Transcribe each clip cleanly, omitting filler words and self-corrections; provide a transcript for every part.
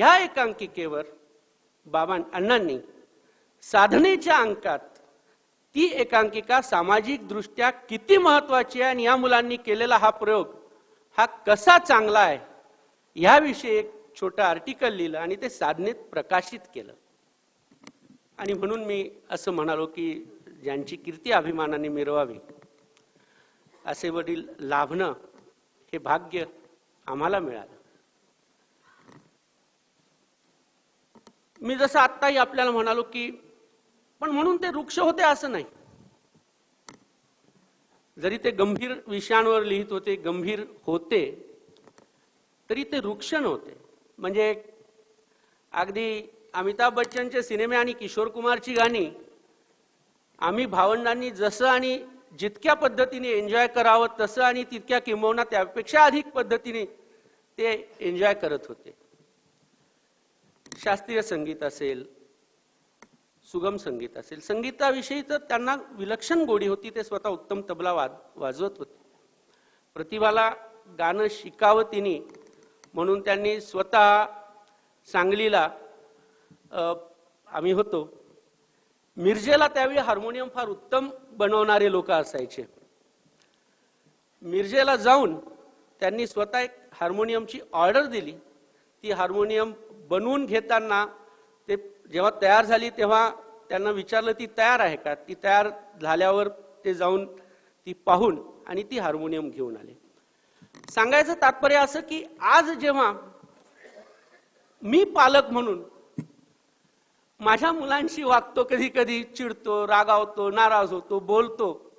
ह्या एकांकिकेवर अण्णांनी साधनेच्या अंकात ती एकांकिका सामाजिक दृष्ट्या किती महत्वाची आहे आणि या मुलांनी केलेला हा प्रयोग हा कसा चांगला आहे याविषयी एक छोटा आर्टिकल लिहिलं आणि ते साधनेत प्रकाशित केलं. आणि म्हणून मी असं म्हणालो की ज्यांची कीर्ती अभिमानाने मिरवावी असे वडील लाभणं हे भाग्य आम्हाला मिळालं. मी जसं आत्ताही आपल्याला म्हणालो की पण म्हणून ते वृक्ष होते असं नाही. जरी ते गंभीर विषयांवर लिहित होते, गंभीर होते, तरी ते वृक्ष नव्हते. म्हणजे अगदी अमिताभ बच्चनचे सिनेमे आणि किशोर कुमारची गाणी आम्ही भावंडांनी जसं आणि जितक्या पद्धतीने एन्जॉय करावं तसं आणि तितक्या किंबहुना त्यापेक्षा अधिक पद्धतीने ते एन्जॉय करत होते. शास्त्रीय संगीत असेल, सुगम संगीत असेल, संगीताविषयी तर त्यांना विलक्षण गोडी होती. ते स्वतः उत्तम तबला वाजवत होते. प्रतिभाला गाणं शिकावं तिने म्हणून त्यांनी स्वतः सांगलीला आम्ही होतो, मिरजेला त्यावेळी हार्मोनियम फार उत्तम बनवणारे लोक असायचे. मिरजेला जाऊन त्यांनी स्वतः एक हार्मोनियमची ऑर्डर दिली. ती हार्मोनियम बनवून घेताना ते जेव्हा तयार झाली तेव्हा त्यांना विचारलं ती तयार आहे का. ती तयार झाल्यावर ते जाऊन ती पाहून आणि ती हार्मोनियम घेऊन आले. सांगायचं तात्पर्य असं की आज जेव्हा मी पालक म्हणून माझ्या मुलांशी वागतो, कधी कधी चिडतो, रागावतो, नाराज होतो, बोलतो,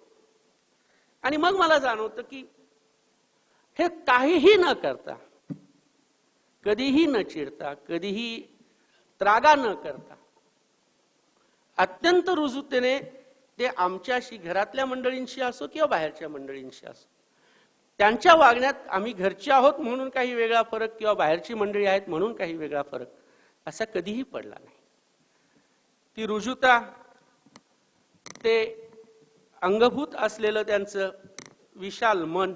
आणि मग मला जाणवतं की हे काहीही न करता, कधीही न चिडता, कधीही त्रागा न करता अत्यंत रुजूतेने ते आमच्याशी, घरातल्या मंडळींशी असो किंवा बाहेरच्या मंडळींशी असो, त्यांच्या वागण्यात आम्ही घरचे आहोत म्हणून काही वेगळा फरक किंवा बाहेरची मंडळी आहेत म्हणून काही वेगळा फरक असा कधीही पडला नाही. ती रुजुता, ते अंगभूत असलेलं त्यांचं विशाल मन,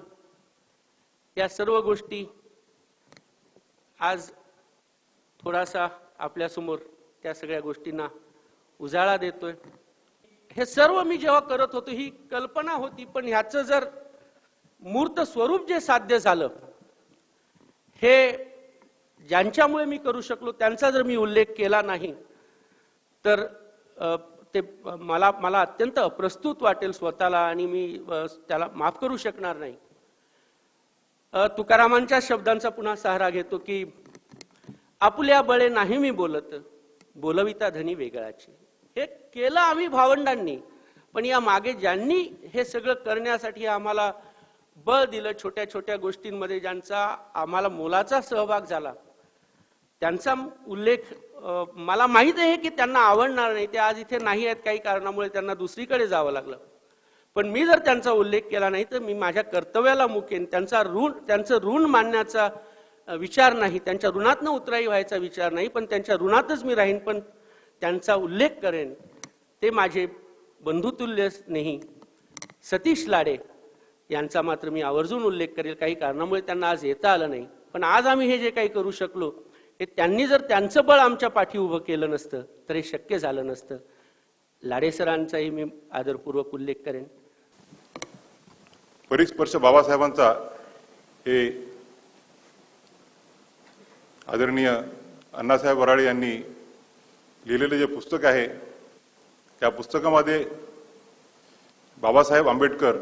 या सर्व गोष्टी आज थोडासा आपल्यासमोर त्या सगळ्या गोष्टींना उजाळा देतोय. हे सर्व मी जेव्हा करत होतो ही कल्पना होती, पण ह्याचं जर मूर्त स्वरूप जे साध्य झालं हे ज्यांच्यामुळे मी करू शकलो त्यांचा जर मी उल्लेख केला नाही तर ते मला अत्यंत अप्रस्तुत वाटेल स्वतःला आणि मी त्याला माफ करू शकणार नाही. तुकारामांच्या शब्दांचा पुन्हा सहारा घेतो की आपुल्या बळे नाही मी बोलत, बोलविता धनी वेगळाची. हे केलं आम्ही भावंडांनी, पण या मागे ज्यांनी हे सगळं करण्यासाठी आम्हाला बळ दिलं, छोट्या छोट्या गोष्टींमध्ये ज्यांचा आम्हाला मोलाचा सहभाग झाला, त्यांचा उल्लेख मला माहित आहे की त्यांना आवडणार नाही. ते आज इथे नाही आहेत, काही कारणामुळे त्यांना दुसरीकडे जावं लागलं. पण मी जर त्यांचा उल्लेख केला नाही तर मी माझ्या कर्तव्याला मुकेन. त्यांचं ऋण मानण्याचा विचार नाही, त्यांच्या ऋणातनं उतराई व्हायचा विचार नाही, पण त्यांच्या ऋणातच मी राहीन, पण त्यांचा उल्लेख करेन. ते माझे बंधुतुल्य स्नेही सतीश लाडे यांचा मात्र मी आवर्जून उल्लेख करेल. काही कारणामुळे त्यांना आज येता आलं नाही, पण आज आम्ही हे जे काही करू शकलो हे त्यांनी जर त्यांचं बळ आमच्या पाठी उभं केलं नसतं तर हे शक्य झालं नसतं. लाडे सरांचाही मी आदरपूर्वक उल्लेख करेन. परिस्पर्श बाबासाहेबांचा हे आदरणीय अण्णासाहेब वराळे यांनी लिहिलेले जे पुस्तक आहे त्या पुस्तकामध्ये बाबासाहेब आंबेडकर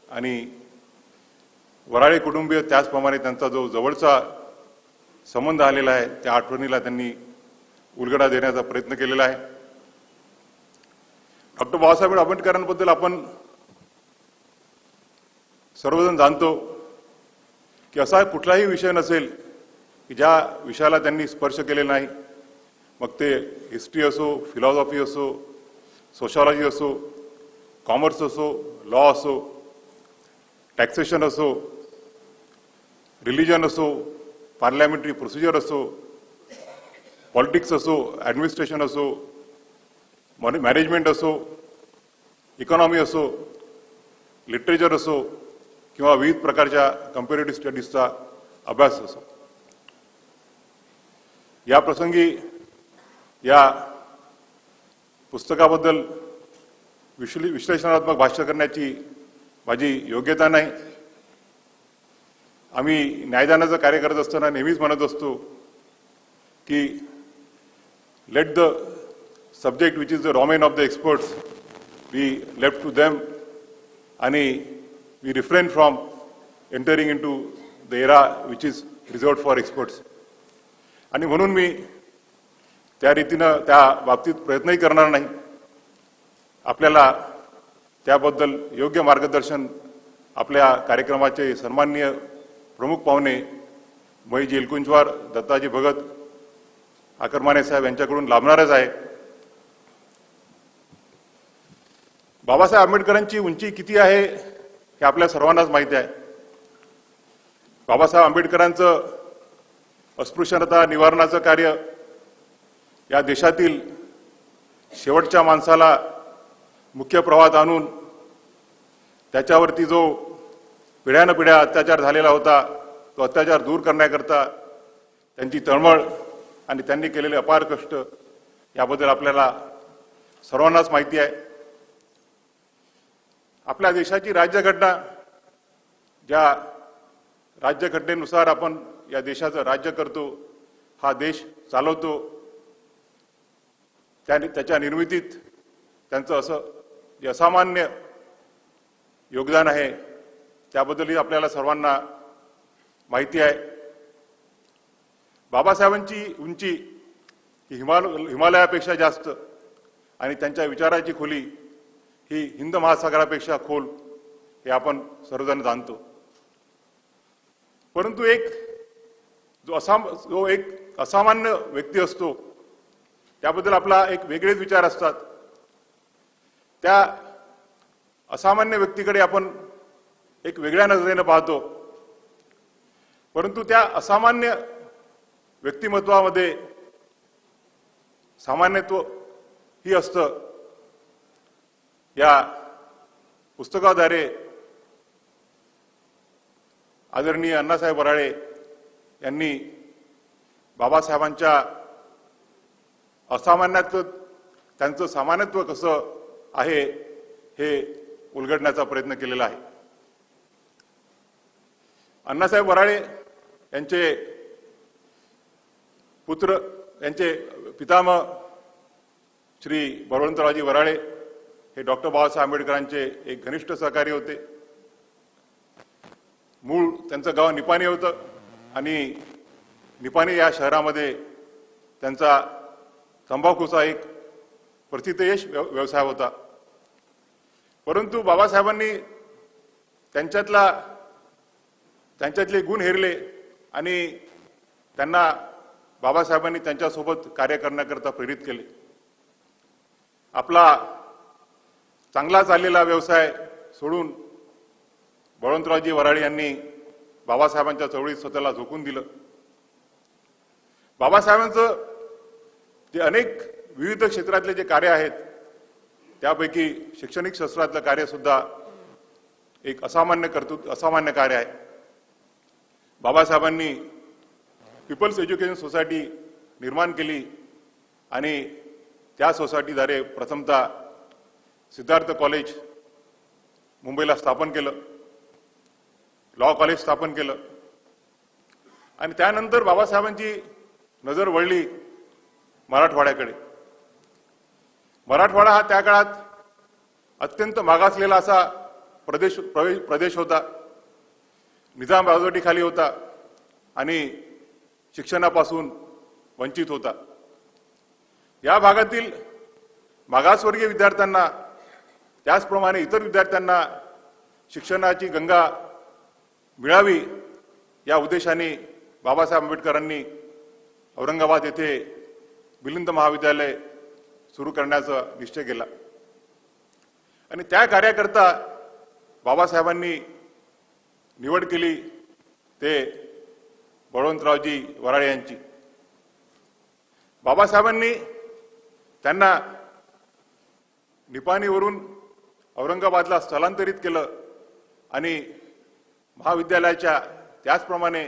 आणि वराळे कुटुंबीय त्याचप्रमाणे त्यांचा जो जवळचा संबंध आलेला आहे त्या आठवणीला त्यांनी उलगडा देण्याचा प्रयत्न केलेला आहे. डॉक्टर बाबासाहेब आंबेडकरांबद्दल आपण सर्वजण जाणतो की असा कुठलाही विषय नसेल की ज्या विषयाला त्यांनी स्पर्श केलेला नाही. मग ते हिस्ट्री असो, फिलॉसॉफी असो, सोशॉलॉजी असो, कॉमर्स असो, लॉ असो, टॅक्सेशन असो, रिलिजन असो, पार्लमेंटरी प्रोसिजर असो, पॉलिटिक्स असो, ॲडमिनिस्ट्रेशन असो, मॅनेजमेंट असो, इकॉनॉमी असो, लिटरेचर असो किंवा विविध प्रकारच्या कंपॅरेटिव्ह स्टडीजचा अभ्यास असो. या प्रसंगी या पुस्तकाबद्दल विश्लेषणात्मक भाष्य करण्याची माझी योग्यता नाही. आम्ही न्यायदानाचं कार्य करत असताना नेहमीच म्हणत असतो की let the subject which is the domain of the experts be left to them आणि we refrain from entering into the area which is reserved for experts. आणि म्हणून मी त्या रीतीनं त्या बाबतीत प्रयत्नही करणार नाही. आपल्याला त्याबद्दल योग्य मार्गदर्शन आपल्या कार्यक्रमाचे सन्माननीय प्रमुख पाहुणे महेश एलकुंचवार, दत्ताजी भगत, आकरमाने साहेब यांच्याकडून लाभणारच आहे. बाबासाहेब आंबेडकरांची उंची किती आहे हे आपल्या सर्वांनाच माहिती आहे. बाबासाहेब आंबेडकरांचं अस्पृश्यता निवारणाचं कार्य या देशातील शेवटच्या माणसाला मुख्य प्रवाहात आणून त्याच्यावरती जो पिढ्यानपिढ्या अत्याचार झालेला होता तो अत्याचार दूर करण्याकरता त्यांची तळमळ आणि त्यांनी केलेले अपार कष्ट याबद्दल आपल्याला सर्वांनाच माहिती आहे. आपल्या देशाची राज्यघटना ज्या राज्यघटनेनुसार आपण या देशाचं राज्य करतो, हा देश चालवतो, त्याच्या निर्मितीत त्यांचं असं जे असामान्य योगदान आहे त्याबद्दलही आपल्याला सर्वांना माहिती आहे. बाबासाहेबांची उंची ही हिमालयापेक्षा जास्त आणि त्यांच्या विचाराची खोली ही हिंद महासागरापेक्षा खोल हे आपण सर्वजण जाणतो. परंतु जो एक असामान्य व्यक्ती असतो त्याबद्दल आपला एक वेगळेच विचार असतात. त्या असामान्य व्यक्तीकडे आपण एक वेगळ्या नजरेनं पाहतो. परंतु त्या असामान्य व्यक्तिमत्वामध्ये सामान्यत्व ही असतं. या पुस्तकाद्वारे आदरणीय अण्णासाहेब वराळे यांनी बाबासाहेबांच्या असामान्यत्व त्यांचं सामान्यत्व कसं आहे हे उलगडण्याचा प्रयत्न केलेला आहे. अण्णासाहेब वराळे यांचे पुत्र, यांचे पितामह श्री बळवंतरावजी वराळे हे डॉक्टर बाबासाहेब आंबेडकरांचे एक घनिष्ठ सहकारी होते. मूळ त्यांचं गाव निपाणी होतं आणि निपाणी या शहरामध्ये त्यांचा तंबाखूचा एक प्रथितयश व्यवसाय होता. परंतु बाबासाहेबांनी त्यांच्यातले गुण हेरले आणि त्यांना बाबासाहेबांनी त्यांच्यासोबत कार्य करण्याकरता प्रेरित केले. आपला चांगला चाललेला व्यवसाय सोडून बळवंतरावजी वराळे यांनी बाबासाहेबांच्या चळवळीत स्वतःला झोकून दिलं. बाबासाहेबांचं जे अनेक विविध क्षेत्रातले जे कार्य आहेत त्यापैकी शैक्षणिक शास्त्रातलं कार्य सुद्धा एक असामान्य कार्य आहे. बाबासाहेबांनी पीपल्स एज्युकेशन सोसायटी निर्माण केली आणि त्या सोसायटीद्वारे प्रथमतः सिद्धार्थ कॉलेज मुंबईला स्थापन केलं, लॉ कॉलेज स्थापन केलं आणि त्यानंतर बाबासाहेबांची नजर वळली मराठवाड्याकडे. मराठवाडा हा त्या काळात अत्यंत मागासलेला असा प्रदेश होता. निजाम राजवटीखाली होता आणि शिक्षणापासून वंचित होता. या भागातील मागासवर्गीय विद्यार्थ्यांना त्याचप्रमाणे इतर विद्यार्थ्यांना शिक्षणाची गंगा मिळावी या उद्देशाने बाबासाहेब आंबेडकरांनी औरंगाबाद येथे मिलिंद महाविद्यालय सुरू करण्याचा निश्चय केला आणि त्या कार्याकरता बाबासाहेबांनी निवड केली ते बळवंतरावजी वराळे यांची. बाबासाहेबांनी त्यांना निपाणीवरून औरंगाबादला स्थलांतरित केलं आणि महाविद्यालयाच्या त्याचप्रमाणे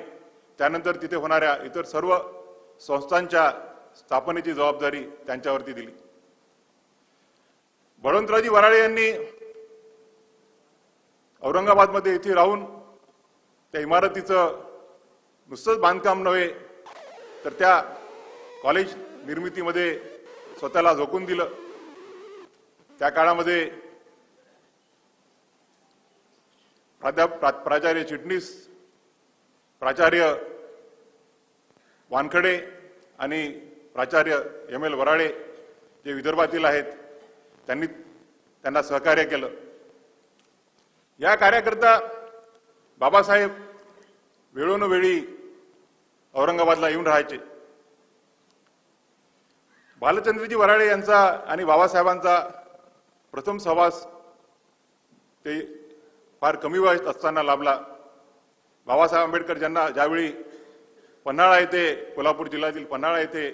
त्यानंतर तिथे होणाऱ्या इतर सर्व संस्थांच्या स्थापनेची जबाबदारी त्यांच्यावरती दिली. बळवंतरावजी वराळे यांनी औरंगाबादमध्ये इथे राहून त्या इमारतीचं नुसतंच बांधकाम नव्हे तर त्या कॉलेज निर्मितीमध्ये स्वतःला झोकून दिलं. त्या काळामध्ये प्राचार्य चिटणीस, प्राचार्य वानखडे आणि प्राचार्य एम.एल. वराळे जे विदर्भातील आहेत त्यांना सहकार्य केलं. या कार्याकरता बाबासाहेब वेळोनवेळी औरंगाबादला येऊन राहायचे. भालचंद्रजी वराळे यांचा आणि बाबासाहेबांचा प्रथम सहवास ते फार कमी वयात असताना लाभला. बाबासाहेब आंबेडकर ज्यावेळी पन्हाळा येथे, कोल्हापूर जिल्ह्यातील पन्हाळा येथे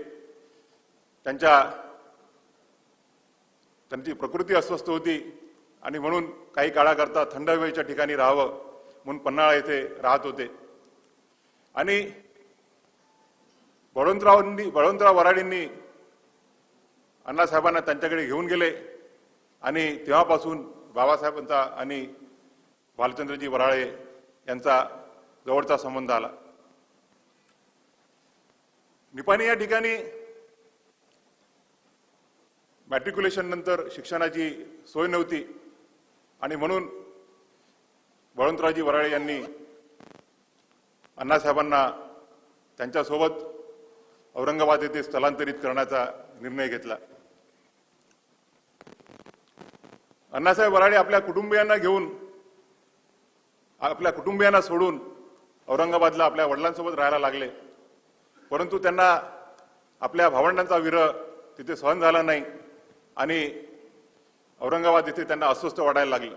त्यांची प्रकृती अस्वस्थ होती आणि म्हणून काही काळाकरता थंड हवेच्या ठिकाणी राहावं म्हणून पन्हाळा येथे राहत होते. आणि बळवंतराव वराळेंनी अण्णासाहेबांना त्यांच्याकडे घेऊन गेले आणि तेव्हापासून बाबासाहेबांचा आणि भालचंद्रजी वराळे यांचा जवळचा संबंध आला. निपाणी या ठिकाणी मॅट्रिक्युलेशन नंतर शिक्षणाची सोय नव्हती आणि म्हणून बळवंतरावजी वराळे यांनी अण्णासाहेबांना त्यांच्यासोबत औरंगाबाद येथे स्थलांतरित करण्याचा निर्णय घेतला. अण्णासाहेब वराळे आपल्या कुटुंबियांना सोडून औरंगाबादला आपल्या वडिलांसोबत राहायला लागले. परंतु त्यांना आपल्या भावंडांचा विरह तिथे सहन झाला नाही आणि औरंगाबाद येथे त्यांना अस्वस्थ वाटायला लागलं.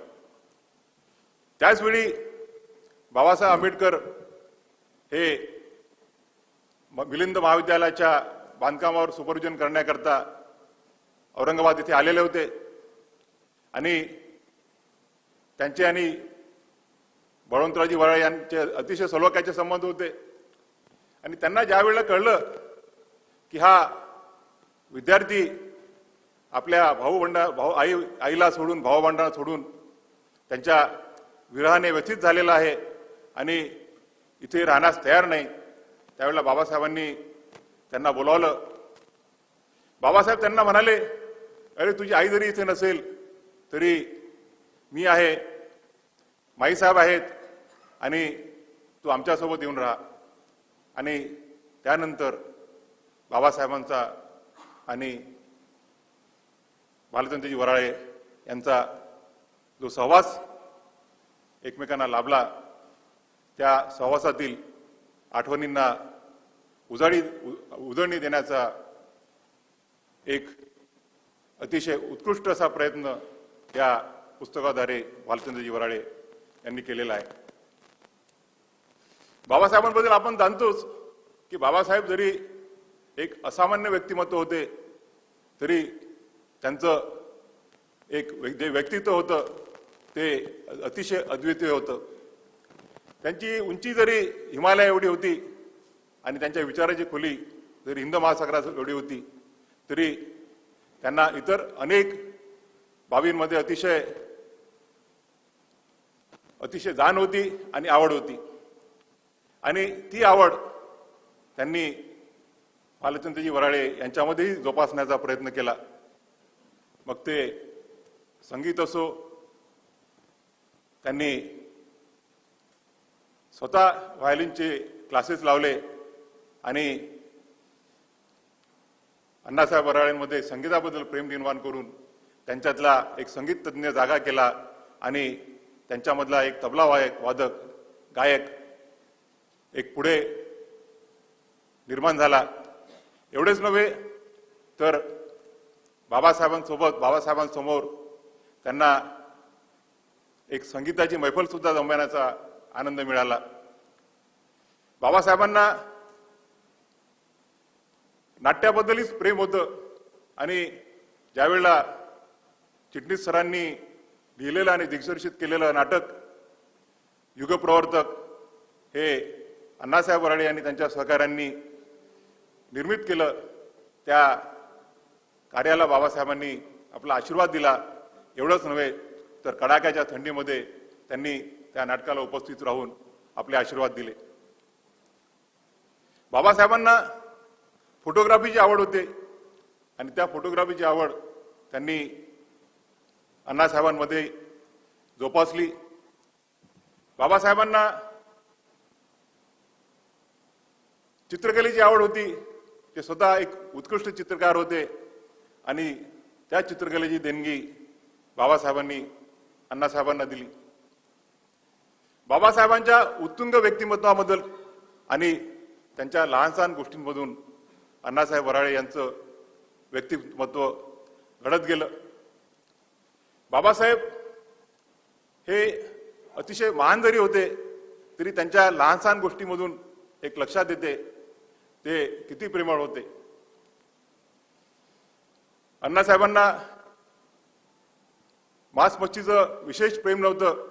त्याचवेळी बाबासाहेब आंबेडकर हे मिलिंद महाविद्यालयाच्या बांधकामावर सुपरविजन करण्याकरता औरंगाबाद येथे आलेले होते आणि त्यांचे आणि बळवंतरावजी वराळे यांचे अतिशय सलोख्याचे संबंध होते. आणि त्यांना ज्या वेळेला कळलं की हा विद्यार्थी आपल्या आईला सोडून, भाऊबंडांना सोडून त्यांच्या विरहाने व्यथित झालेला आहे आणि इथे राहण्यास तयार नाही, त्यावेळेला बाबासाहेबांनी त्यांना बोलावलं. बाबासाहेब त्यांना म्हणाले, अरे तुझी आई जरी इथे नसेल तरी मी आहे, माईसाहेब आहेत आणि तू आमच्यासोबत येऊन राहा. आणि त्यानंतर बाबासाहेबांचा आणि भालचंद्रजी वराळे यांचा जो सहवास एकमेकांना लाभला, त्या सहवासातील आठवणींना उजळणी देण्याचा एक अतिशय उत्कृष्ट असा प्रयत्न या पुस्तकाद्वारे भालचंद्रजी वराळे यांनी केलेला आहे. बाबासाहेबांबद्दल आपण जाणतोच की बाबासाहेब जरी एक असामान्य व्यक्तिमत्व होते तरी त्यांचं एक जे व्यक्तित्व होतं ते अतिशय अद्वितीय होतं. त्यांची उंची जरी हिमालय एवढी होती आणि त्यांच्या विचाराची खोली जरी हिंद महासागरा एवढी होती तरी त्यांना इतर अनेक बाबींमध्ये अतिशय जाण होती आणि आवड होती. आणि ती आवड त्यांनी भालचंद्रजी वराळे यांच्यामध्येही जोपासण्याचा प्रयत्न केला. मग ते संगीत असो, त्यांनी स्वतः व्हायोलिनचे क्लासेस लावले आणि अण्णासाहेब वराळेंमध्ये संगीताबद्दल प्रेम निर्माण करून त्यांच्यातला एक संगीत तज्ञ जागा केला आणि त्यांच्यामधला एक तबला वादक, गायक एक पुढे निर्माण झाला. एवढेच नव्हे तर बाबासाहेबांसमोर त्यांना एक संगीताची मैफल सुद्धा जमवण्याचा आनंद मिळाला. बाबासाहेबांना नाट्याबद्दलच प्रेम होतं आणि ज्यावेळेला चिटणीस सरांनी लिहिलेलं आणि दिग्दर्शित केलेलं नाटक युगप्रवर्तक हे अण्णासाहेब वराळे यांनी त्यांच्या सहकाऱ्यांनी निर्मित केलं त्या कार्याला बाबासाहेबांनी आपला आशीर्वाद दिला. एवढंच नव्हे तर कडाक्याच्या थंडीमध्ये त्यांनी त्या नाटकाला उपस्थित राहून आपले आशीर्वाद दिले. बाबासाहेबांना फोटोग्राफीची आवड होते आणि त्या फोटोग्राफीची आवड त्यांनी अण्णासाहेबांमध्ये जोपासली. बाबासाहेबांना चित्रकलेची आवड होती. ते स्वतः एक उत्कृष्ट चित्रकार होते आणि त्या चित्रकलेची देणगी बाबासाहेबांनी अण्णासाहेबांना दिली. बाबासाहेबांच्या उत्तुंग व्यक्तिमत्वाबद्दल आणि त्यांच्या लहान सहान गोष्टींमधून अण्णासाहेब वराळे यांचं व्यक्तिमत्व घडत गेलं. बाबासाहेब हे अतिशय महान जरी होते तरी त्यांच्या लहान सहान गोष्टीमधून एक लक्षात येते ते किती प्रेमळ होते. अण्णासाहेबांना मांस मच्छीचं विशेष प्रेम नव्हतं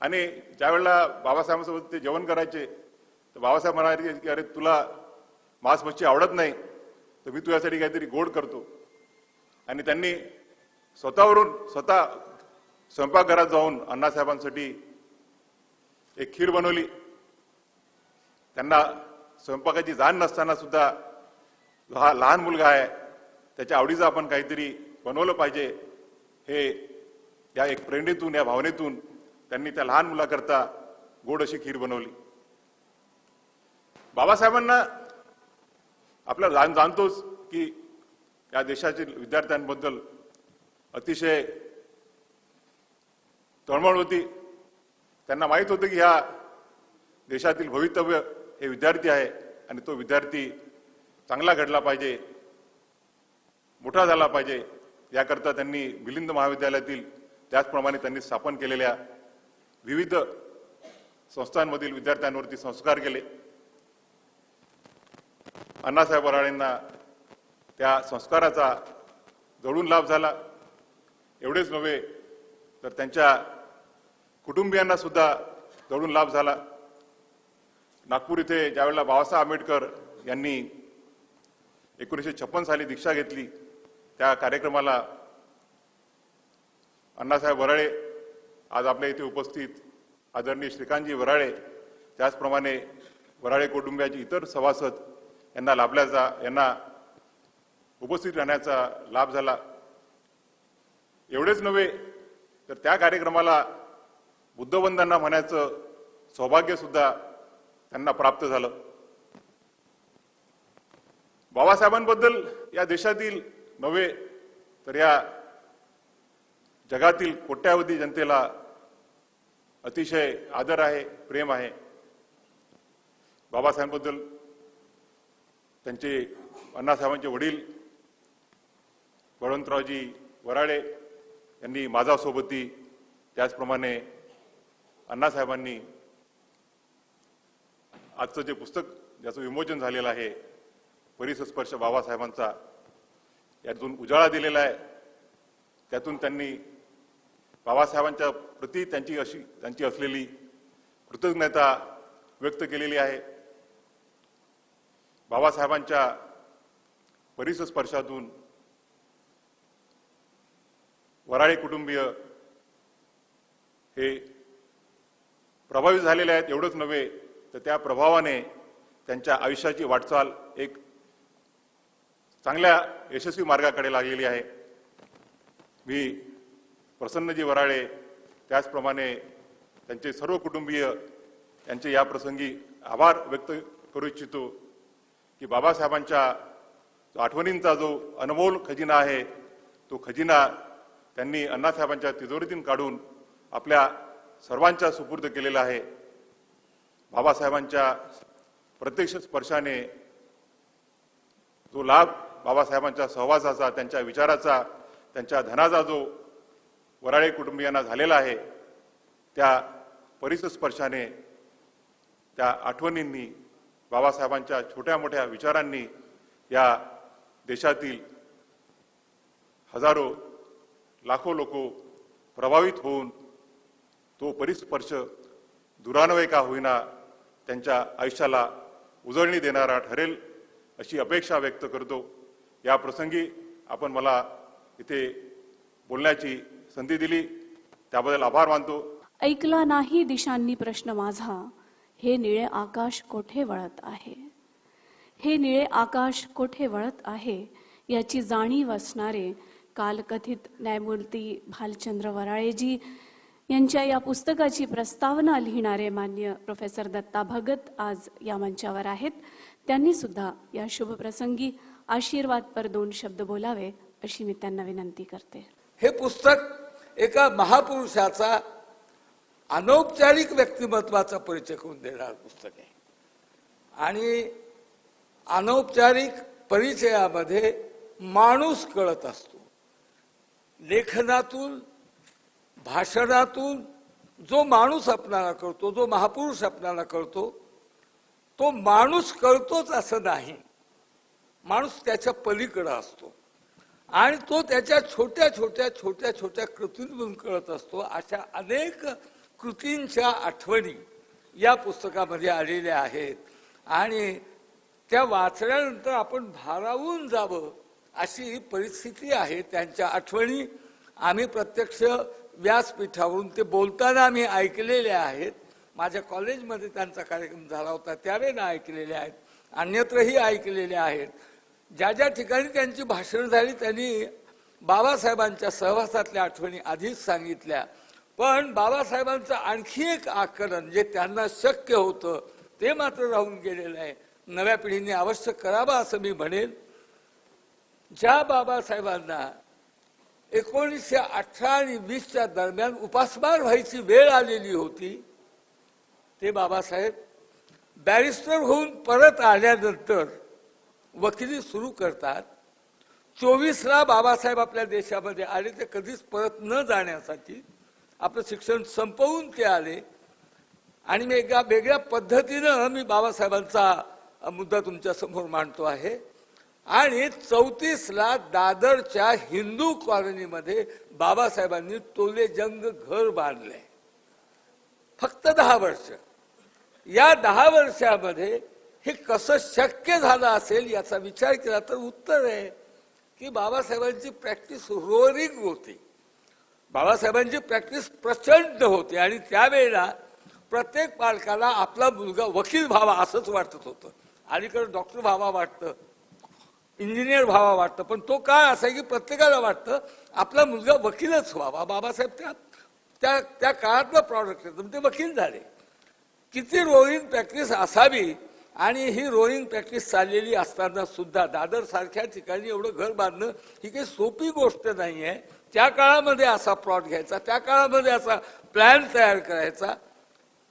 आणि ज्यावेळेला बाबासाहेबांसोबत ते जेवण करायचे तर बाबासाहेब म्हणाले की अरे तुला मांस मच्छी आवडत नाही तर मी तुझ्यासाठी काहीतरी गोड करतो. आणि त्यांनी स्वतः स्वयंपाकघरात जाऊन अण्णासाहेबांसाठी एक खीर बनवली. त्यांना स्वयंपाकाची जाण नसताना सुद्धा हा लहान मुलगा आहे त्याच्या आवडीचं आपण काहीतरी बनवलं पाहिजे हे या एक प्रेरणेतून या भावनेतून त्यांनी त्या लहान मुलाकरता गोड अशी खीर बनवली. बाबासाहेबांना आपल्याला जाणतोच की या देशातील विद्यार्थ्यांबद्दल अतिशय तळमळ होती. त्यांना माहीत होतं की ह्या देशातील भवितव्य हे विद्यार्थी आहे आणि तो विद्यार्थी चांगला घडला पाहिजे, मोठा झाला पाहिजे. याकरता त्यांनी मिलिंद महाविद्यालयातील त्याचप्रमाणे त्यांनी स्थापन केलेल्या विविध संस्थांमधील विद्यार्थ्यांवरती संस्कार केले. अण्णासाहेब वराळेंना त्या संस्काराचा जवळून लाभ झाला. एवढेच नव्हे तर त्यांच्या कुटुंबियांना सुद्धा जवळून लाभ झाला. नागपूर इथे ज्यावेळेला बाबासाहेब आंबेडकर यांनी 1956 साली दीक्षा घेतली त्या कार्यक्रमाला अण्णासाहेब वराळे आज आपल्या इथे उपस्थित आदरणीय श्रीकांतजी वराळे त्याचप्रमाणे वराळे कुटुंबियाचे इतर सभासद यांना उपस्थित राहण्याचा लाभ झाला. एवढेच नव्हे तर त्या कार्यक्रमाला बुद्धवंदना म्हणायचं सौभाग्य सुद्धा त्यांना प्राप्त झालं. बाबासाहेबांबद्दल या देशातील नव्हे तर या जगातील कोट्यावधी जनतेला अतिशय आदर आहे, प्रेम आहे. बाबासाहेबांबद्दल त्यांचे अण्णासाहेबांचे वडील बळवंतरावजी वराळे यांनी माझासोबती त्याचप्रमाणे अण्णासाहेबांनी आजचं जे पुस्तक ज्याचं विमोचन झालेलं आहे परिसस्पर्श बाबासाहेबांचा यातून उजाळा दिलेला आहे. त्यातून त्यांनी बाबासाहेबांच्या प्रती त्यांची असलेली कृतज्ञता व्यक्त केलेली आहे. बाबासाहेबांच्या परिसस्पर्शातून वराळे कुटुंबीय हे प्रभावित झालेले आहेत. एवढंच नव्हे तर त्या प्रभावाने त्यांच्या आयुष्याची वाटचाल एक चांगल्या यशस्वी मार्गाकडे लागलेली आहे. मी प्रसन्नजी वराळे त्याचप्रमाणे त्यांचे सर्व कुटुंबीय यांचे या प्रसंगी आभार व्यक्त करू इच्छितो की बाबासाहेबांच्या आठवणींचा जो अनमोल खजिना आहे तो खजिना त्यांनी अण्णासाहेबांच्या तिजोरीतून काढून आपल्या सर्वांच्या सुपूर्द केलेला आहे. बाबासाहेबांच्या प्रत्यक्ष स्पर्शाने जो लाभ बाबासाहेबांच्या सहवासाचा, त्यांच्या विचाराचा, त्यांच्या धनाचा जो वराळे कुटुंबियांना झालेला आहे त्या परिसस्पर्शाने, त्या आठवणींनी, बाबासाहेबांच्या छोट्या मोठ्या विचारांनी या देशातील हजारो लाखो लोक प्रभावित होऊन तो परिस्पर्श दुरान्वये का होईना त्यांच्या आयुष्याला उजळणी देणारा ठरेल अशी अपेक्षा व्यक्त करतो. या प्रसंगी आपण मला इथे बोलण्याची संधी दिली त्याबद्दल आभार मानतो. ऐकला नाही दिशांनी प्रश्न माझा, हे निळे आकाश कोठे वळत आहे. हे निळे आकाश कोठे वळत आहे याची जाणीव असणारे कालकथित न्यायमूर्ती भालचंद्र वराळेजी यांच्या या पुस्तकाची प्रस्तावना लिहिणारे मान्य प्रोफेसर दत्ता भगत आज या मंचावर आहेत. त्यांनी सुद्धा या शुभ प्रसंगी आशीर्वादपर 2 शब्द बोलावे अशी मी त्यांना विनंती करते. हे पुस्तक एका महापुरुषाचा अनौपचारिक व्यक्तिमत्वाचा परिचय करून देणारं पुस्तक आहे आणि अनौपचारिक परिचयामध्ये माणूस कळत असतो. लेखनातून भाषणातून जो माणूस आपल्याला कळतो, जो महापुरुष आपल्याला कळतो, तो माणूस कळतोच असं नाही. माणूस त्याच्या पलीकडे असतो आणि तो त्याच्या छोट्या छोट्या छोट्या छोट्या कृतींमधून कळत असतो. अशा अनेक कृतींच्या आठवणी या पुस्तकामध्ये आलेल्या आहेत आणि त्या वाचल्यानंतर आपण भारावून जावं अशी परिस्थिती आहे. त्यांच्या आठवणी आम्ही प्रत्यक्ष व्यासपीठावरून ते बोलताना आम्ही ऐकलेल्या आहेत. माझ्या कॉलेजमध्ये त्यांचा कार्यक्रम झाला होता त्यावेळेला ऐकलेले आहेत, अन्यत्रही ऐकलेले आहेत. ज्या ज्या ठिकाणी त्यांची भाषणं झाली त्यांनी बाबासाहेबांच्या सहवासातल्या आठवणी आधीच सांगितल्या. पण बाबासाहेबांचं आणखी एक आकलन जे त्यांना शक्य होतं ते मात्र राहून गेलेलं आहे. नव्या पिढीने अवश्य करावं असं मी म्हणेन. ज्या बाबासाहेबांना 1918 आणि 20च्या दरम्यान उपासमार व्हायची वेळ आलेली होती, ते बाबासाहेब बॅरिस्टर होऊन परत आल्यानंतर वकिली सुरू करतात. 24ला बाबासाहेब आपल्या देशामध्ये आले. ते कधीच परत न जाण्यासाठी आपलं शिक्षण संपवून ते आले आणि मी एका वेगळ्या पद्धतीनं मी बाबासाहेबांचा मुद्दा तुमच्या समोर मांडतो आहे. आणि 34ला दादरच्या हिंदू कॉलनीमध्ये बाबासाहेबांनी टोलेजंग घर बांधले. फक्त 10 वर्ष. या 10 वर्षामध्ये हे कसं शक्य झालं असेल याचा विचार केला तर उत्तर आहे की बाबासाहेबांची प्रॅक्टिस रोअरिंग होती. बाबासाहेबांची प्रॅक्टिस प्रचंड होती आणि त्यावेळेला प्रत्येक पालकाला आपला मुलगा वकील व्हावा असंच वाटत होतं. अलीकडे डॉक्टर व्हावा वाटतं, इंजिनियर व्हावा वाटतं, पण तो काळ असा की प्रत्येकाला वाटतं आपला मुलगा वकीलच व्हावा. बाबासाहेब त्या काळातलं प्रॉडक्ट आहे, ते वकील झाले. किती रोईंग प्रॅक्टिस असावी आणि ही रोईंग प्रॅक्टिस चाललेली असताना सुद्धा दादर सारख्या ठिकाणी एवढं घर बांधणं ही काही सोपी गोष्ट नाही आहे. त्या काळामध्ये असा प्लॉट घ्यायचा, त्या काळामध्ये असा प्लॅन तयार करायचा.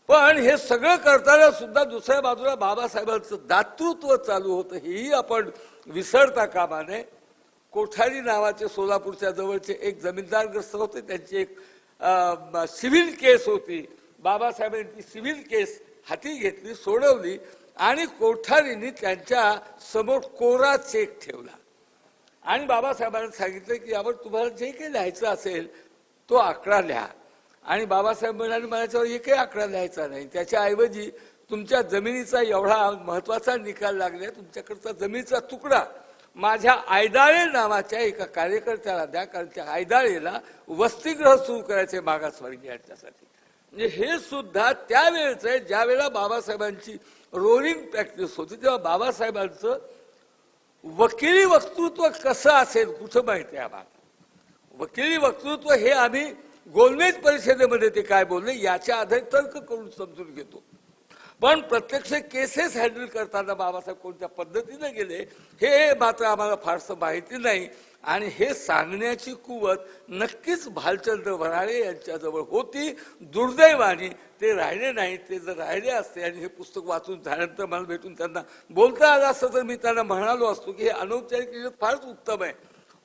पण हे सगळं करताना सुद्धा दुसऱ्या बाजूला बाबासाहेबांचं दातृत्व चालू होतं हेही आपण विसरता कामा नये. कोठारी नावाचे सोलापूरच्या जवळचे एक जमीनदारग्रस्त होते. त्यांची एक सिव्हिल केस होती. बाबासाहेबांनी ती सिव्हिल केस हाती घेतली, सोडवली आणि कोठारीने त्यांच्या समोर कोरा चेक ठेवला आणि बाबासाहेबांनी सांगितलं की यावर तुम्हाला जे काही लिहायचं असेल तो आकडा लिहा. आणि बाबासाहेब म्हणाले मला याच्यावर एकही आकडा लिहायचा नाही, त्याच्याऐवजी तुमच्या जमिनीचा एवढा महत्वाचा निकाल लागला, तुमच्याकडचा जमिनीचा तुकडा माझ्या आयदाळे नावाच्या एका कार्यकर्त्याला द्या, कारण त्या आयदाळेला वसतिगृह सुरू करायचे मागासवर्गीयांच्यासाठी. म्हणजे हे सुद्धा त्यावेळेच आहे ज्या वेळेला बाबासाहेबांची रोलिंग प्रॅक्टिस होती. तेव्हा बाबासाहेबांचं वकिली वक्तृत्व कसं असेल कुठं माहिती आहे आम्हाला. वकिली वक्तृत्व हे आम्ही गोलमेज परिषदेमध्ये ते काय बोलले याच्या आधारे तर्क करून समजून घेतो. पण प्रत्यक्ष केसेस हँडल करताना बाबासाहेब कोणत्या पद्धतीने गेले हे मात्र आम्हाला फारसं माहिती नाही. आणि हे सांगण्याची कुवत नक्कीच भालचंद्र वराळे यांच्याजवळ होती. दुर्दैवाने ते राहिले नाही. ते जर राहिले असते आणि हे पुस्तक वाचून झाल्यानंतर मला भेटून त्यांना बोलता आलं असतं तर मी त्यांना म्हणालो असतो की हे अनौपचारिक फारच उत्तम आहे,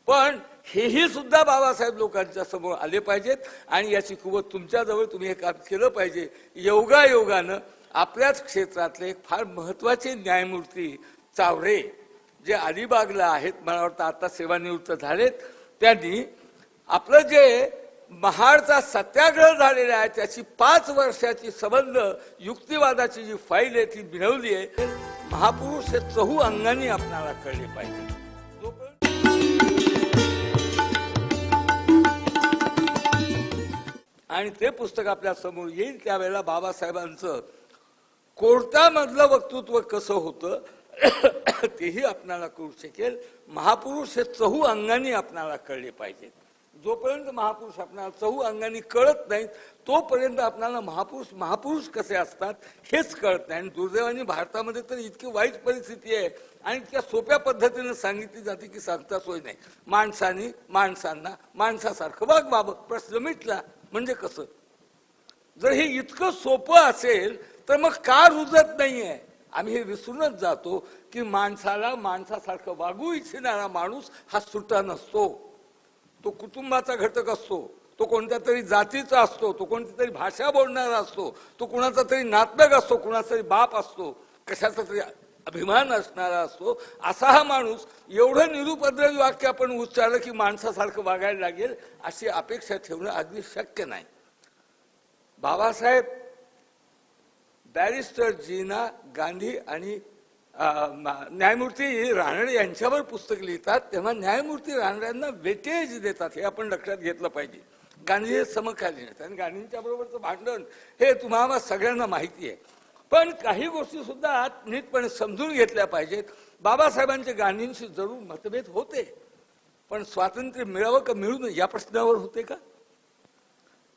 पण हेही सुद्धा बाबासाहेब लोकांच्या समोर आले पाहिजेत आणि याची कुवत तुमच्याजवळ तुम्ही हे काम केलं पाहिजे. योगायोगानं आपल्याच क्षेत्रातले फार महत्वाचे न्यायमूर्ती चावरे जे अलिबागला आहेत, मला वाटतं आता सेवानिवृत्त झालेत, त्यांनी आपलं जे महाडचा सत्याग्रह झालेला आहे, त्याची 5 वर्षाची संबंध युक्तिवादाची जी फाईल आहे ती बिनवली आहे. महापुरुष हे चहू अंगाने आपणाला कळले पाहिजे. आणि ते पुस्तक आपल्या समोर येईल त्यावेळेला बाबासाहेबांचं कोर्टामधलं वक्तृत्व कसं होतं तेही आपणाला कळू शकेल. महापुरुष हे चहू अंगाने आपणाला कळले पाहिजेत. जोपर्यंत महापुरुष आपल्याला चहू अंगाने कळत नाहीत तोपर्यंत आपल्याला महापुरुष कसे असतात हेच कळत नाही. आणि दुर्दैवाने भारतामध्ये तर इतकी वाईट परिस्थिती आहे आणि इतक्या सोप्या पद्धतीने सांगितली जाते की सांगता सोय नाही. माणसांना माणसासारखं वाग बाबा, प्रश्न मिटला. म्हणजे कसं? जर हे इतकं सोपं असेल तर मग का रुजत नाहीये? आम्ही हे विसरूनच जातो की माणसाला माणसासारखं वागू इच्छिणारा माणूस हा सुटा नसतो. तो कुटुंबाचा घटक असतो, तो कोणत्या तरी जातीचा असतो, तो कोणती तरी भाषा बोलणारा असतो, तो कुणाचा तरी नातलग असतो, कुणाचा तरी बाप असतो, कशाचा तरी अभिमान असणारा असतो. असा हा माणूस एवढं निरुपद्रवी वाक्य आपण उच्चारलं की माणसासारखं वागायला लागेल अशी अपेक्षा ठेवणं अगदी शक्य नाही. बाबासाहेब बॅरिस्टर जीना गांधी आणि न्यायमूर्ती रानडे यांच्यावर पुस्तक लिहितात तेव्हा न्यायमूर्ती रानड्यांना वेटेज देतात. हे आपण लक्षात घेतलं पाहिजे. गांधी हे समकालीन आहेत आणि गांधींच्या बरोबरचं भांडण हे तुम्हाला सगळ्यांना माहिती आहे. पण काही गोष्टी सुद्धा नीटपणे समजून घेतल्या पाहिजेत. बाबासाहेबांचे गांधींशी जरूर मतभेद होते, पण स्वातंत्र्य मिळावं का मिळू नये या प्रश्नावर होते का?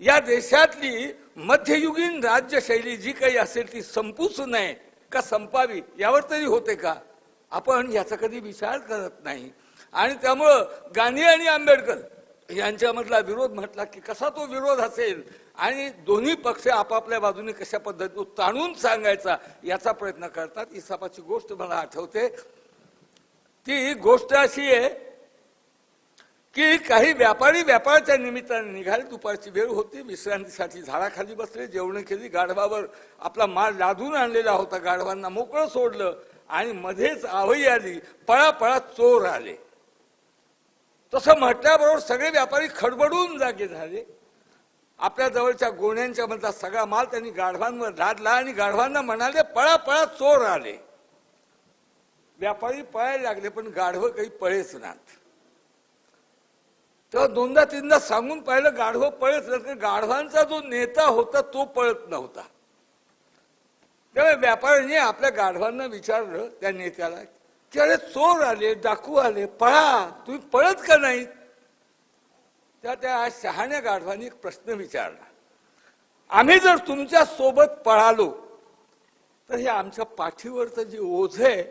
या देशातली मध्ययुगीन राज्यशैली जी काही असेल ती संपूच नये का संपावी यावर तरी होते का? आपण याचा कधी विचार करत नाही. आणि त्यामुळं गांधी आणि आंबेडकर यांच्यामधला विरोध म्हटला की कसा तो विरोध असेल आणि दोन्ही पक्ष आपापल्या बाजूने कशा पद्धतीने ताणून सांगायचा याचा प्रयत्न करतात. इसापाची गोष्ट मला आठवते. ती गोष्ट अशी आहे की काही व्यापारी व्यापाराच्या निमित्ताने निघाले. दुपारची वेळ होती, विश्रांतीसाठी झाडाखाली बसले, जेवण केली, गाढवावर आपला माल लादून आणलेला होता, गाढवांना मोकळं सोडलं आणि मध्येच आवई आली, पळापळा चोर आले. तसं म्हटल्याबरोबर सगळे व्यापारी खडबडून जागे झाले. आपल्या जवळच्या गोण्यांच्या मधला सगळा माल त्यांनी गाढवांवर लादला आणि गाढवांना म्हणाले पळापळा चोर आले. व्यापारी पळायला लागले पण गाढवं काही पळेच नाहीत. तेव्हा दोनदा तीनदा सांगून पाहिलं गाढवं पळत नाही. गाढवांचा जो नेता होता तो पळत नव्हता. त्यामुळे व्यापाऱ्याने आपल्या गाढवांना विचारलं त्या नेत्याला की अरे चोर आले, डाकू आले, पळा, तुम्ही पळत का नाही? त्या शहाण्या गाढवांनी एक प्रश्न विचारला, आम्ही जर तुमच्या सोबत पळालो तर हे आमच्या पाठीवरचं जे ओझ आहे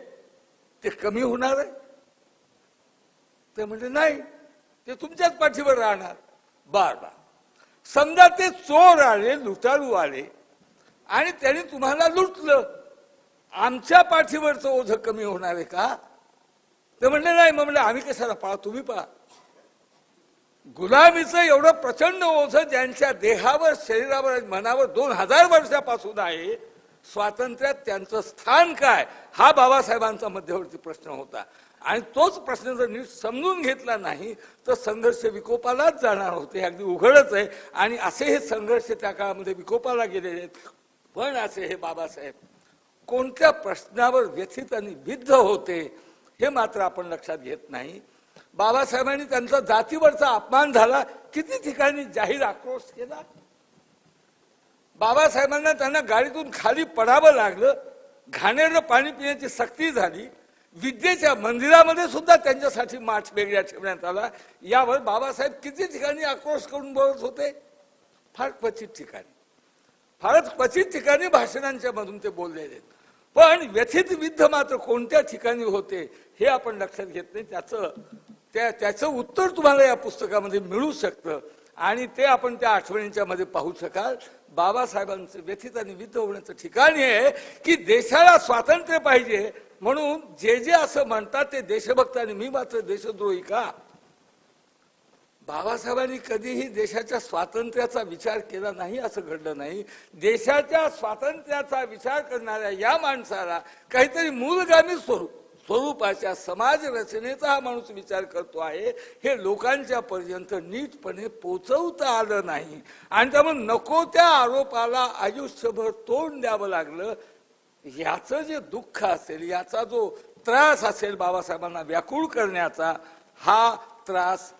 ते कमी होणार आहे? ते म्हणजे नाही, ते तुमच्याच पाठीवर राहणार. बार समजा ते चोर आले, लुटारू आले आणि त्यांनी तुम्हाला लुटलं, आमच्या पाठीवरचं ओझ कमी होणार आहे का? ते म्हणले नाही. मग म्हणले आम्ही कशाला पळा, तुम्ही पळा. गुलामीचं एवढं प्रचंड ओझ ज्यांच्या देहावर, शरीरावर, मनावर 2000 वर्षापासून आहे, स्वातंत्र्यात त्यांचं स्थान काय हा बाबासाहेबांचा मध्यवर्ती प्रश्न होता. आणि तोच प्रश्न जर नीट समजून घेतला नाही तर संघर्ष विकोपालाच जाणार होते. अगदी उघडच आहे. आणि असे हे संघर्ष त्या काळामध्ये विकोपाला गेलेले आहेत. पण असे हे बाबासाहेब कोणत्या प्रश्नावर व्यथित आणि विद्ध होते हे मात्र आपण लक्षात घेत नाही. बाबासाहेबांनी त्यांचा जातीवरचा अपमान झाला, किती ठिकाणी जाहीर आक्रोश केला. बाबासाहेबांना त्यांना गाडीतून खाली पडावं लागलं, घाणेरडं पाणी पिण्याची सक्ती झाली, विद्येच्या मंदिरामध्ये सुद्धा त्यांच्यासाठी माठ वेगळ्या ठेवण्यात आला. यावर बाबासाहेब किती ठिकाणी आक्रोश करून बोलत होते? फार क्वचित ठिकाणी, फारच क्वचित ठिकाणी भाषणांच्या मधून ते बोललेले आहेत. पण व्यथित विद्ध मात्र कोणत्या ठिकाणी होते हे आपण लक्षात घेत नाही. त्याचं उत्तर तुम्हाला या पुस्तकामध्ये मिळू शकतं आणि ते आपण त्या आठवणींच्या मध्ये पाहू शकाल. बाबासाहेबांचं व्यथित आणि विद्ध होण्याचं ठिकाण आहे की देशाला स्वातंत्र्य पाहिजे म्हणून जे जे असं म्हणतात ते देशभक्त आणि मी मात्र देशद्रोही का? बाबासाहेबांनी कधीही देशाच्या स्वातंत्र्याचा विचार केला नाही असं घडलं नाही. देशाच्या स्वातंत्र्याचा विचार करणाऱ्या या माणसाला काहीतरी मूलगामी स्वरूपाच्या समाज रचनेचा हा माणूस विचार करतो आहे, हे लोकांच्या पर्यंत नीटपणे पोचवता आलं नाही. आणि त्यामुळे नको त्या आरोपाला आयुष्यभर तोंड द्यावं लागलं. याचं जे दुःख असेल, याचा जो त्रास असेल बाबासाहेबांना व्याकुळ करण्याचा, हा त्रास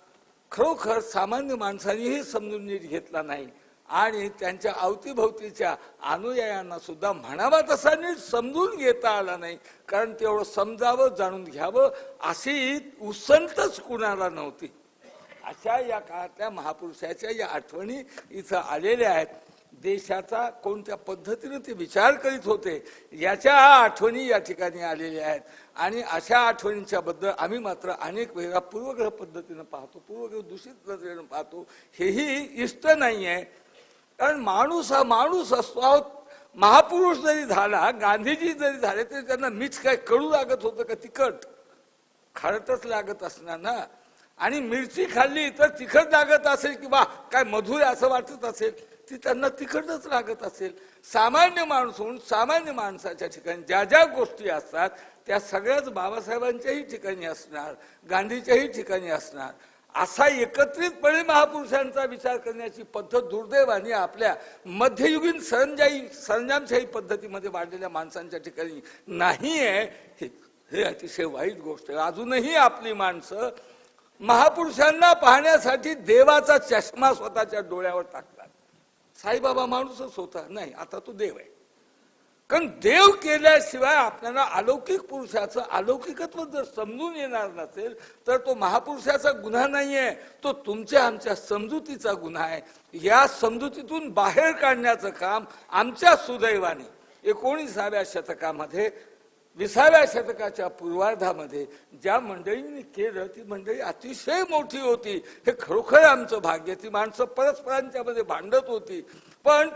खरोखर सामान्य माणसांनीही समजून नीट घेतला नाही. आणि त्यांच्या अवतीभोवतीच्या अनुयायांना सुद्धा म्हणावा तसा नीट समजून घेता आला नाही. कारण तेवढं समजावं, जाणून घ्यावं अशी उसंतच कुणाला नव्हती. अशा या काळातल्या महापुरुषाच्या या आठवणी इथं आलेल्या आहेत. देशाचा कोणत्या पद्धतीने ते विचार करीत होते याच्या आठवणी या ठिकाणी आलेल्या आहेत. आणि अशा आठवणींच्या बद्दल आम्ही मात्र अनेक वेळा पूर्वग्रह पद्धतीनं पाहतो, पूर्वग्रह दूषित नजरेनं पाहतो. हेही इष्ट नाही आहे. कारण माणूस हा माणूस असतो. महापुरुष जरी झाला, गांधीजी जरी झाले, तरी त्यांना मीठ काय कडू लागत होतं का तिखट? खारटच लागत असणार ना. आणि मिरची खाल्ली तर तिखट लागत असेल किंवा काय मधुर असं वाटत असेल, ती त्यांना तिखटच लागत असेल. सामान्य माणूस होऊन सामान्य माणसाच्या ठिकाणी ज्या ज्या गोष्टी असतात त्या सगळ्याच बाबासाहेबांच्याही ठिकाणी असणार, गांधीच्याही ठिकाणी असणार. असा एकत्रितपणे महापुरुषांचा विचार करण्याची पद्धत दुर्दैवाने आपल्या मध्ययुगीन सरंजामशाही पद्धतीमध्ये वाढलेल्या माणसांच्या ठिकाणी नाही आहे. हे अतिशय वाईट गोष्ट आहे. अजूनही आपली माणसं महापुरुषांना पाहण्यासाठी देवाचा चष्मा स्वतःच्या डोळ्यावर टाकतात. साईबाबा माणूसच होता नाही, आता तो देव आहे. कारण देव केल्याशिवाय आपल्याला अलौकिक पुरुषाचं अलौकिकत्व जर समजून येणार नसेल तर तो महापुरुषाचा गुन्हा नाहीये, तो तुमच्या आमच्या समजुतीचा गुन्हा आहे. या समजुतीतून बाहेर काढण्याचं काम आमच्या सुदैवाने 19व्या शतकामध्ये 20व्या शतकाच्या पूर्वार्धामध्ये ज्या मंडळींनी केलं, ती मंडळी अतिशय मोठी होती. हे खरोखर आमचं भाग्य. ती माणसं परस्परांच्या मध्ये भांडत होती, पण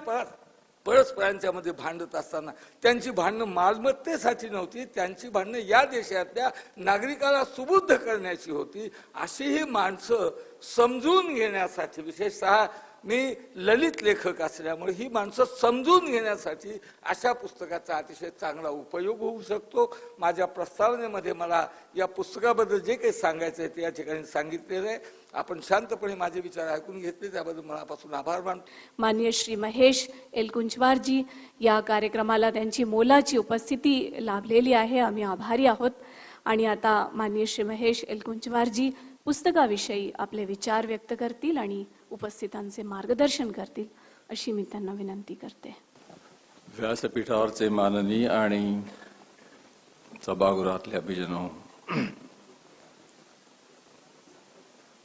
परस्परांच्या मध्ये भांडत असताना त्यांची भांडणं मालमत्तेसाठी नव्हती, त्यांची भांडणं या देशातल्या नागरिकाला सुबुद्ध करण्याची होती. अशी ही माणसं समजून घेण्यासाठी, विशेषतः मी ललित लेखक असल्यामुळे ही माणसं समजून घेण्यासाठी अशा पुस्तकाचा अतिशय चांगला उपयोग होऊ शकतो. माझ्या प्रस्तावनेमध्ये मला या पुस्तकाबद्दल जे काही सांगायचं आहे ते या ठिकाणी सांगितलेलं आहे. आपण शांतपणे माझे विचार ऐकून घेतले त्याबद्दल मनापासून आभार मानतो. माननीय श्री महेश एलकुंचवारजी, या कार्यक्रमाला त्यांची मोलाची उपस्थिती लाभलेली आहे, आम्ही आभारी आहोत. आणि आता माननीय श्री महेश एलकुंचवारजी पुस्तकाविषयी आपले विचार व्यक्त करतील आणि उपस्थितांचे मार्गदर्शन करतील, अशी मी त्यांना विनंती करते. व्यासपीठावरचे माननीय आणि सभागृहातले अभिजनो,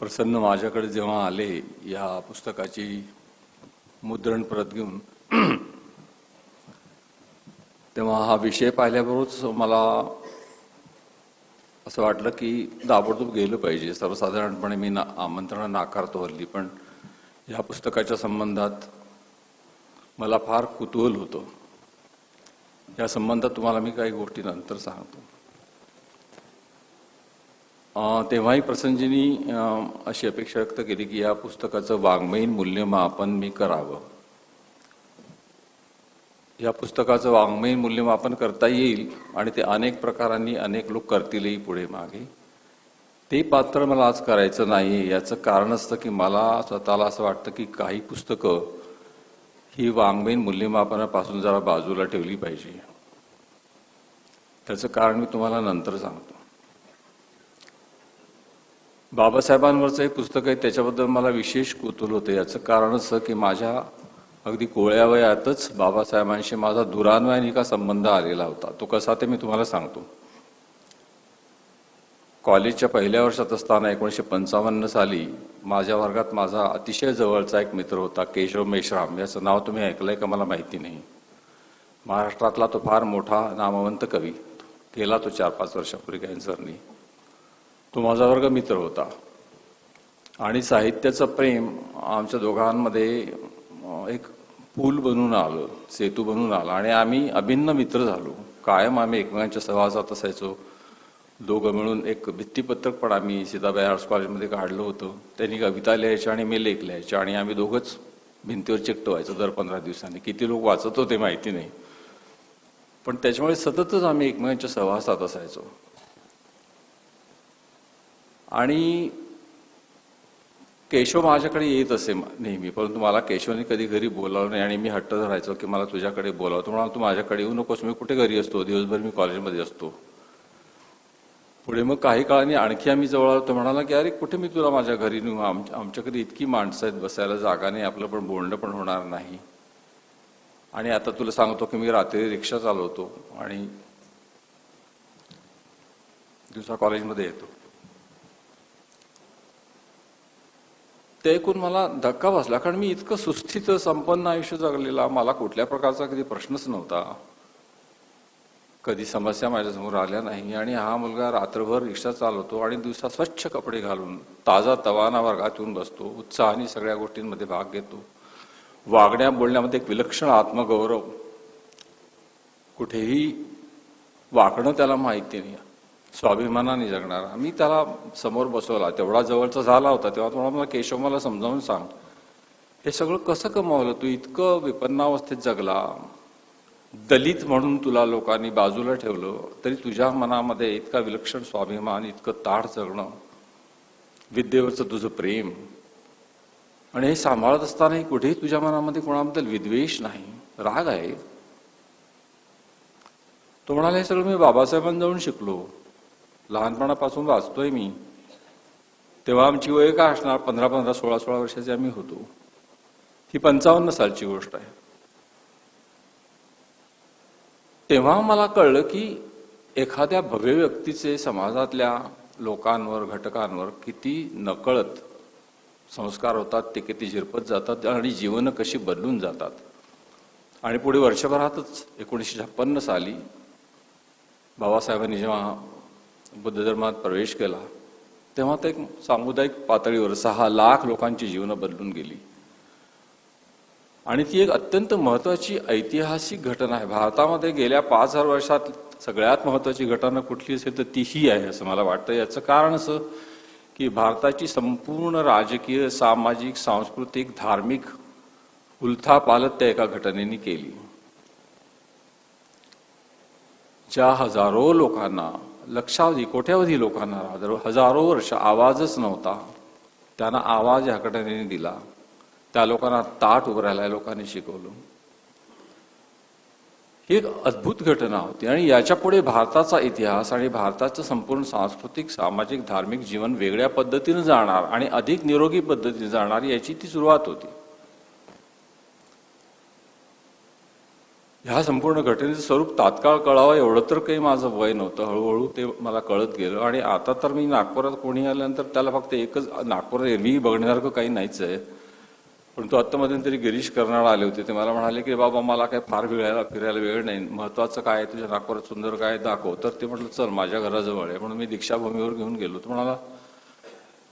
प्रसन्न माझ्याकडे जेव्हा आले या पुस्तकाची मुद्रण प्रत घेऊन, तेव्हा हा विषय पाहिल्याबरोबरच मला असं वाटलं की ताबडतोब गेलं पाहिजे. सर्वसाधारणपणे मी आमंत्रण नाकारतो हल्ली, पण या पुस्तकाच्या संबंधात मला फार कुतूहल होतं. या संबंधात तुम्हाला मी काही गोष्टी नंतर सांगतो. तेव्हाही प्रसंजींनी अशी अपेक्षा व्यक्त केली की या पुस्तकाचं वाङ्मयीन मूल्यमापन मी करावं. या पुस्तकाचं वाङ्मयीन मूल्यमापन करता येईल आणि ते अनेक प्रकारांनी अनेक लोक करतीलही पुढे मागे. ते पात्र मला आज करायचं नाही. याचं कारण असतं की मला स्वतःला असं वाटतं की काही पुस्तकं ही वाङ्मयीन मूल्यमापनापासून जरा बाजूला ठेवली पाहिजे. त्याचं कारण मी तुम्हाला नंतर सांगतो. बाबासाहेबांवरचं एक पुस्तक आहे, त्याच्याबद्दल मला विशेष कुतूहल होतं. याचं कारण असं की माझ्या अगदी कोवळ्या वयातच बाबासाहेबांशी माझा दुरान्वयाने संबंध आलेला होता. तो कसा ते मी तुम्हाला सांगतो. कॉलेजच्या पहिल्या वर्षात असताना 1955 साली माझ्या वर्गात माझा अतिशय जवळचा एक मित्र होता, केशव मेश्राम. याचं नाव तुम्ही ऐकलंय का मला माहिती नाही. महाराष्ट्रातला तो फार मोठा नामवंत कवी, गेला तो 4-5 वर्षापूर्वी कॅन्सरनी. तो माझा वर्ग मित्र होता आणि साहित्याचं प्रेम आमच्या दोघांमध्ये एक पूल बनून आलं, सेतू बनून आला आणि आम्ही अभिन्न मित्र झालो. कायम आम्ही एकमेकांच्या सहवासात असायचो. दोघं मिळून एक भित्तीपत्रक पण आम्ही सीताबाई आर्ट्स कॉलेजमध्ये काढलं होतं. त्यांनी कविता लिहायच्या आणि मी लेख लिहायच्या आणि आम्ही दोघंच भिंतीवर चिकटवायचो दर 15 दिवसांनी. किती लोक वाचत होते माहिती नाही, पण त्याच्यामुळे सततच आम्ही एकमेकांच्या सहवासात असायचो. आणि केशव माझ्याकडे येत असे नेहमी, परंतु मला केशवने कधी घरी बोलावलं नाही आणि मी हट्ट धरायचो की मला तुझ्याकडे बोलावं. तो म्हणाला तू माझ्याकडे येऊ नकोस, मी कुठे घरी असतो, दिवसभर मी कॉलेजमध्ये असतो. पुढे मग काही काळाने आणखी आम्ही जवळ आलो. तो म्हणाला की अरे कुठे मी तुला माझ्या घरी नेऊ, आमच्याकडे इतकी माणसं आहेत, बसायला जागा नाही, आपलं पण बोलणं पण होणार नाही. आणि आता तुला सांगतो की मी रात्री रिक्षा चालवतो आणि दिवसा कॉलेजमध्ये येतो. ते ऐकून मला धक्का बसला, कारण मी इतकं सुस्थित संपन्न आयुष्य जगलेला, मला कुठल्या प्रकारचा कधी प्रश्नच नव्हता, कधी समस्या माझ्यासमोर आल्या नाही. आणि हा मुलगा रात्रभर रिक्षा चालवतो आणि दिवसा स्वच्छ कपडे घालून ताजा तवाना वर्गात येऊन बसतो, उत्साहाने सगळ्या गोष्टींमध्ये भाग घेतो, वागण्या बोलण्यामध्ये एक विलक्षण आत्मगौरव, कुठेही वाकणं त्याला माहिती नाही, स्वाभिमानाने जगणारा. मी त्याला समोर बसवला, तेवढा जवळचा झाला होता तेव्हा तो मला केशव मला समजावून सांग, हे सगळं कसं कमावलं तू, इतकं विपन्नावस्थेत जगला, दलित म्हणून तुला लोकांनी बाजूला ठेवलं, तरी तुझ्या मनामध्ये इतका विलक्षण स्वाभिमान, इतकं ताठ जगणं, विद्येवरचं तुझं प्रेम, आणि हे सांभाळत असतानाही कुठेही तुझ्या मनामध्ये कोणाबद्दल विद्वेष नाही, राग आहे. तो म्हणाला हे सगळं मी बाबासाहेबांजवळून शिकलो, लहानपणापासून वाचतोय मी. तेव्हा आमची वय काय असणार, 15-15, 16-16 वर्षाचे आम्ही होतो. ही 55 सालची गोष्ट आहे. तेव्हा मला कळलं की एखाद्या भव्य व्यक्तीचे समाजातल्या लोकांवर, घटकांवर किती नकळत संस्कार होतात, ते किती झिरपत जातात आणि जीवन कशी बदलून जातात. आणि पुढे वर्षभरातच 1956 साली बाबासाहेबांनी जेव्हा बुद्ध धर्मात प्रवेश केला, तेव्हा ते एक सामुदायिक पातळीवर 6 लाख लोकांची जीवनं बदलून गेली. आणि ती एक अत्यंत महत्वाची ऐतिहासिक घटना आहे. भारतामध्ये गेल्या 5000 वर्षात सगळ्यात महत्वाची घटना कुठली असेल तर ती ही आहे असं मला वाटतं. याचं कारण असं की भारताची संपूर्ण राजकीय, सामाजिक, सांस्कृतिक, धार्मिक उलथापालथ त्या एका घटनेने केली. ज्या हजारो लोकांना, लक्षावधी, कोट्यावधी लोकांना हजारो वर्ष आवाजच नव्हता, त्यांना आवाज या घटनेने दिला. त्या लोकांना ताट उभं राहायला लोकांनी शिकवलं. ही एक अद्भुत घटना होती. आणि याच्या पुढे भारताचा इतिहास आणि भारताचं संपूर्ण सांस्कृतिक, सामाजिक, धार्मिक जीवन वेगळ्या पद्धतीने जाणार आणि अधिक निरोगी पद्धतीने जाणार, याची ती सुरुवात होती. ह्या संपूर्ण घटनेचं स्वरूप तात्काळ कळावं एवढं तर काही माझं वय नव्हतं. हळूहळू ते मला कळत गेलं. आणि आता तर मी नागपुरात कोणी आल्यानंतर त्याला फक्त एकच, नागपुरात एरवी बघण्यासारखं काही नाहीच आहे. पण तो आत्ता मध्यंतरी गिरीश कर्नाळ आले होते. ते मला म्हणाले की बाबा मला काय फार फिरायला वेळ नाही, महत्वाचं काय तुझ्या नागपुरात सुंदर काय दाखव. तर ते म्हटलं चल माझ्या घराजवळ आहे, म्हणून मी दीक्षाभूमीवर घेऊन गेलो. तो म्हणाला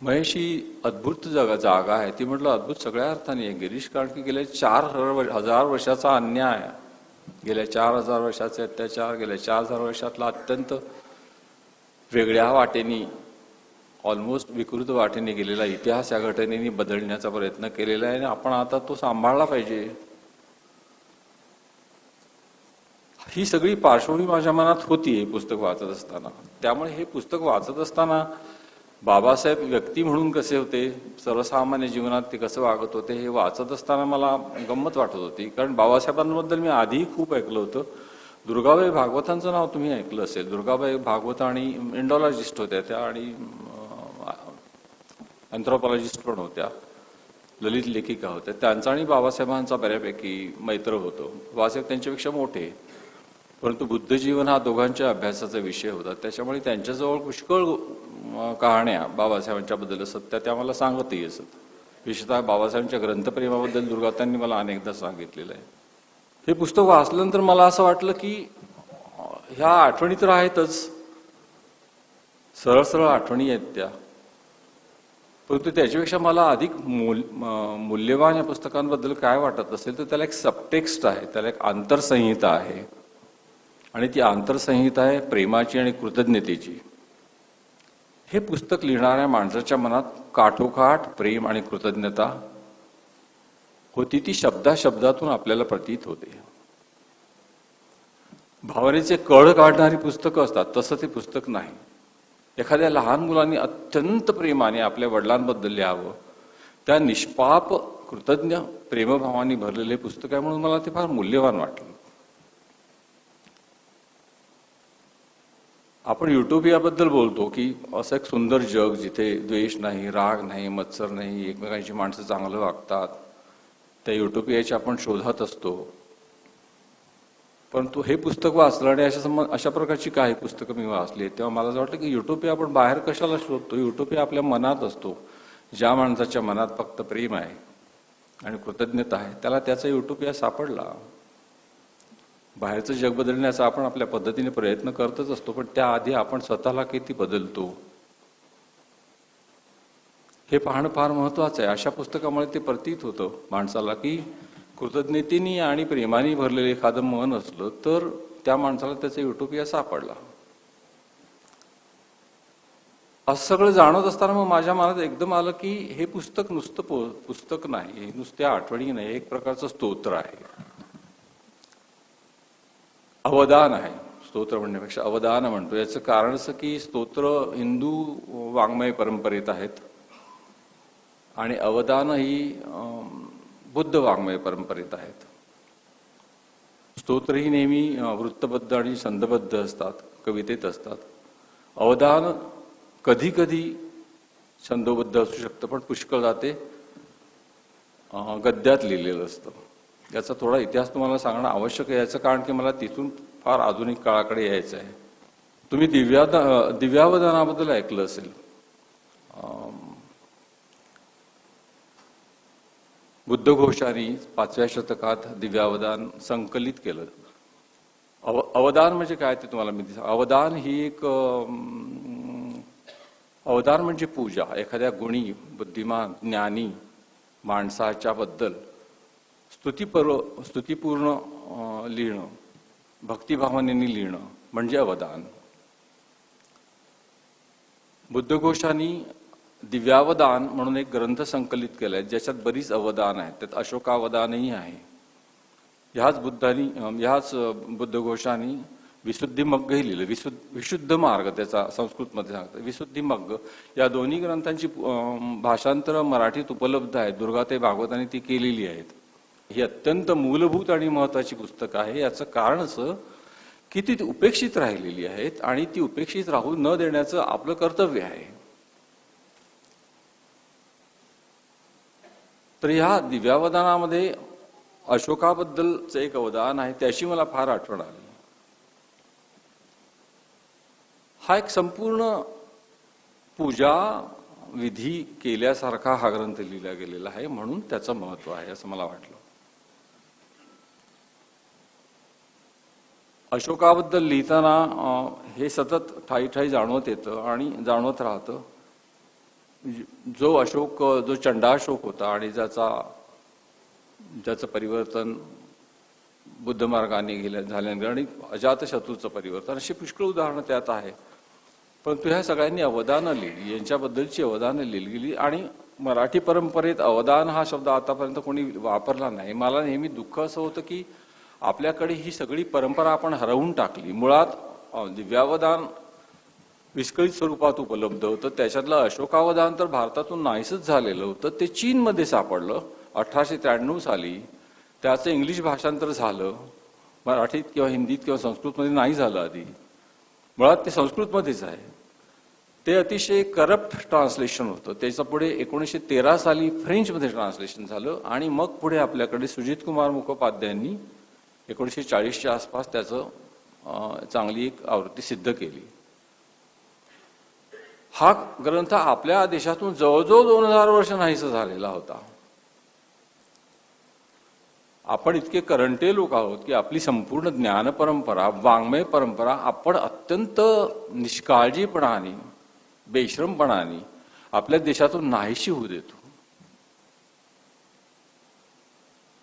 महेश ही अद्भुत जागा आहे. ती म्हटलं अद्भुत सगळ्या अर्थाने आहे गिरीश, कारण की गेल्या 4000 वर्षाचा अन्याय, गेल्या 4000 वर्षाचे अत्याचार, गेल्या 4000 वर्षातला अत्यंत वेगळ्या वाटेनी, ऑलमोस्ट विकृत वाटेने गेलेला इतिहास या घटनेने बदलण्याचा प्रयत्न केलेला आहे. आणि आपण आता तो सांभाळला पाहिजे. ही सगळी पार्श्वभूमी माझ्या मनात होती हे पुस्तक वाचत असताना. त्यामुळे हे पुस्तक वाचत असताना बाबासाहेब व्यक्ती म्हणून कसे होते, सर्वसामान्य जीवनात ते कसं वागत होते, हे वाचत असताना मला गंमत वाटत होती. कारण बाबासाहेबांबद्दल मी आधी खूप ऐकलं होतं. दुर्गाबाई भागवतांचं नाव तुम्ही ऐकलं असेल. दुर्गाबाई भागवत आणि इंडॉलॉजिस्ट होत्या त्या, आणि अँथ्रोपॉलॉजिस्ट पण होत्या, ललित लेखिका होत्या. त्यांचा आणि बाबासाहेबांचा बऱ्यापैकी मैत्र होतो. बाबासाहेब त्यांच्यापेक्षा मोठे, परंतु बुद्धजीवन हा दोघांच्या अभ्यासाचा विषय होता. त्याच्यामुळे त्यांच्याजवळ पुष्कळ कहाण्या बाबासाहेबांच्या बद्दल असत, त्या मला सांगतही असत. विशेषतः बाबासाहेबांच्या ग्रंथप्रेमाबद्दल दुर्गातांनी मला अनेकदा सांगितलेलं आहे. हे पुस्तक वाचल्यानंतर मला असं वाटलं की ह्या आठवणी तर आहेतच, सरळ सरळ आठवणी आहेत त्या, परंतु त्याच्यापेक्षा मला अधिक मूल्यवान या पुस्तकांबद्दल काय वाटत असेल तर त्याला एक सबटेक्स्ट आहे, त्याला एक आंतरसंहिता आहे. आणि ती आंतरसंहिता आहे प्रेमाची आणि कृतज्ञतेची. हे पुस्तक लिहिणाऱ्या माणसाच्या मनात काठोकाठ प्रेम आणि कृतज्ञता होती. ती शब्दातून आपल्याला प्रतीत होते. भावनेचे कळ काढणारी पुस्तकं असतात, तसं ते पुस्तक नाही. एखाद्या लहान मुलांनी अत्यंत प्रेमाने आपल्या वडिलांबद्दल लिहावं, त्या निष्पाप कृतज्ञ प्रेमभावाने भरलेले पुस्तक आहे, म्हणून मला ते फार मूल्यवान वाटलं. आपण युटोपियाबद्दल बोलतो की असं एक सुंदर जग जिथे द्वेष नाही, राग नाही, मत्सर नाही, एकमेकांची माणसं चांगलं वागतात, त्या युटोपियाच्या आपण शोधात असतो. परंतु हे पुस्तक वाचलं आणि अशा प्रकारची काही पुस्तकं मी वाचली तेव्हा मला असं वाटलं की युटोपिया आपण बाहेर कशाला शोधतो. युटोपिया आपल्या मनात असतो. ज्या माणसाच्या मनात फक्त प्रेम आहे आणि कृतज्ञता आहे त्याला त्याचा युटोपिया सापडला. बाहेरचं जग बदलण्याचा आपण आपल्या पद्धतीने प्रयत्न करतच असतो, पण त्याआधी आपण स्वतःला किती बदलतो हे पाहणं फार महत्वाचं आहे. अशा पुस्तकामुळे ते प्रतीत होतं माणसाला की कृतज्ञतेने आणि प्रेमाने भरलेलं एखादं मन असलं तर त्या माणसाला त्याचा युटोपिया सापडला. असं सगळं जाणवत असताना मग माझ्या मनात एकदम आलं की हे पुस्तक नुसतं पुस्तक नाही, नुसत्या आठवणी नाही, एक प्रकारचं स्तोत्र आहे, अवदान आहे. स्तोत्र म्हणण्यापेक्षा अवदान म्हणतो. याचं कारण असं की स्तोत्र हिंदू वाङ्मय परंपरेत आहेत आणि अवदान ही बुद्ध वाङ्मय परंपरेत आहेत. स्तोत्र ही नेहमी वृत्तबद्ध आणि छंदबद्ध असतात, कवितेत असतात. अवदान कधी कधी छंदोबद्ध असू शकतं, पण पुष्कळदा ते गद्यात लिहिलेलं असतं. याचा थोडा इतिहास तुम्हाला सांगणं आवश्यक आहे, याचं कारण की मला तिथून फार आधुनिक काळाकडे यायचं आहे. तुम्ही दिव्यावदानाबद्दल ऐकलं असेल. बुद्धघोषांनी 5व्या शतकात दिव्यावदान संकलित केलं. अवदान म्हणजे काय ते तुम्हाला मी अवदान ही एक अवदान म्हणजे पूजा. एखाद्या गुणी, बुद्धिमान, ज्ञानी माणसाच्या बद्दल स्तुतीपूर्ण लिहिणं, भक्तिभावनेने लिहिणं म्हणजे अवदान. बुद्धघोषांनी दिव्यावदान म्हणून एक ग्रंथ संकलित केलाय ज्याच्यात बरीच अवदान आहेत. त्यात अशोकावदानही आहे. ह्याच बुद्धघोषांनी विशुद्धिमग्गही लिहिलं. विशुद्ध मार्ग त्याचा संस्कृतमध्ये सांगतात. विशुद्धिमग्ग या दोन्ही ग्रंथांची भाषांतर मराठीत उपलब्ध आहेत. दुर्गाताई भागवतांनी ती केलेली आहेत. ही अत्यंत मूलभूत आणि महत्वाची पुस्तकं आहे. याचं कारण असं की ती उपेक्षित राहिलेली आहेत आणि ती उपेक्षित राहू न देण्याचं आपलं कर्तव्य आहे. तर ह्या दिव्यावदानामध्ये अशोकाबद्दलचं एक अवदान आहे, त्याची मला फार आठवण आली. हा एक संपूर्ण पूजा विधी केल्यासारखा हा ग्रंथ लिहिला गेलेला आहे, म्हणून त्याचं महत्व आहे असं मला वाटलं. अशोकाबद्दल लिहिताना हे सतत ठाई ठाई जाणवत येतं आणि जाणवत राहतं. जो चंडाशोक होता आणि ज्याचं परिवर्तन बुद्ध मार्गाने झाल्यानंतर आणि अजातशत्रूचं परिवर्तन, अशी पुष्कळ उदाहरणं त्यात आहे. परंतु ह्या सगळ्यांनी अवदानं लिहिली, यांच्याबद्दलची अवदानं लिहिली गेली आणि मराठी परंपरेत अवदान हा शब्द आतापर्यंत कोणी वापरला नाही. मला नेहमी दुःख असं होतं की आपल्याकडे ही सगळी परंपरा आपण हरवून टाकली. मुळात दिव्यावदान विस्कळीत स्वरूपात उपलब्ध होतं. त्याच्यातलं अशोकावदान तर भारतातून नाहीसच झालेलं होतं. ते चीनमध्ये सापडलं 1893 साली. त्याचं इंग्लिश भाषांतर झालं. मराठीत किंवा हिंदीत किंवा संस्कृतमध्ये नाही झालं आधी. मुळात ते संस्कृतमध्येच आहे. ते अतिशय करप्ट ट्रान्सलेशन होतं. त्याचं पुढे 1913 साली फ्रेंचमध्ये ट्रान्सलेशन झालं आणि मग पुढे आपल्याकडे सुजित कुमार मुखोपाध्यायांनी 1940च्या आसपास त्याचं चांगली एक आवृत्ती सिद्ध केली. हा ग्रंथ आपल्या देशातून जवळजवळ 2000 वर्ष नाहीसा झालेला होता. आपण इतके करंटे लोक आहोत की आपली संपूर्ण ज्ञान परंपरा, वाङ्मय परंपरा आपण अत्यंत निष्काळजीपणाने, बेश्रमपणाने आपल्या देशातून नाहीशी होऊ देतो.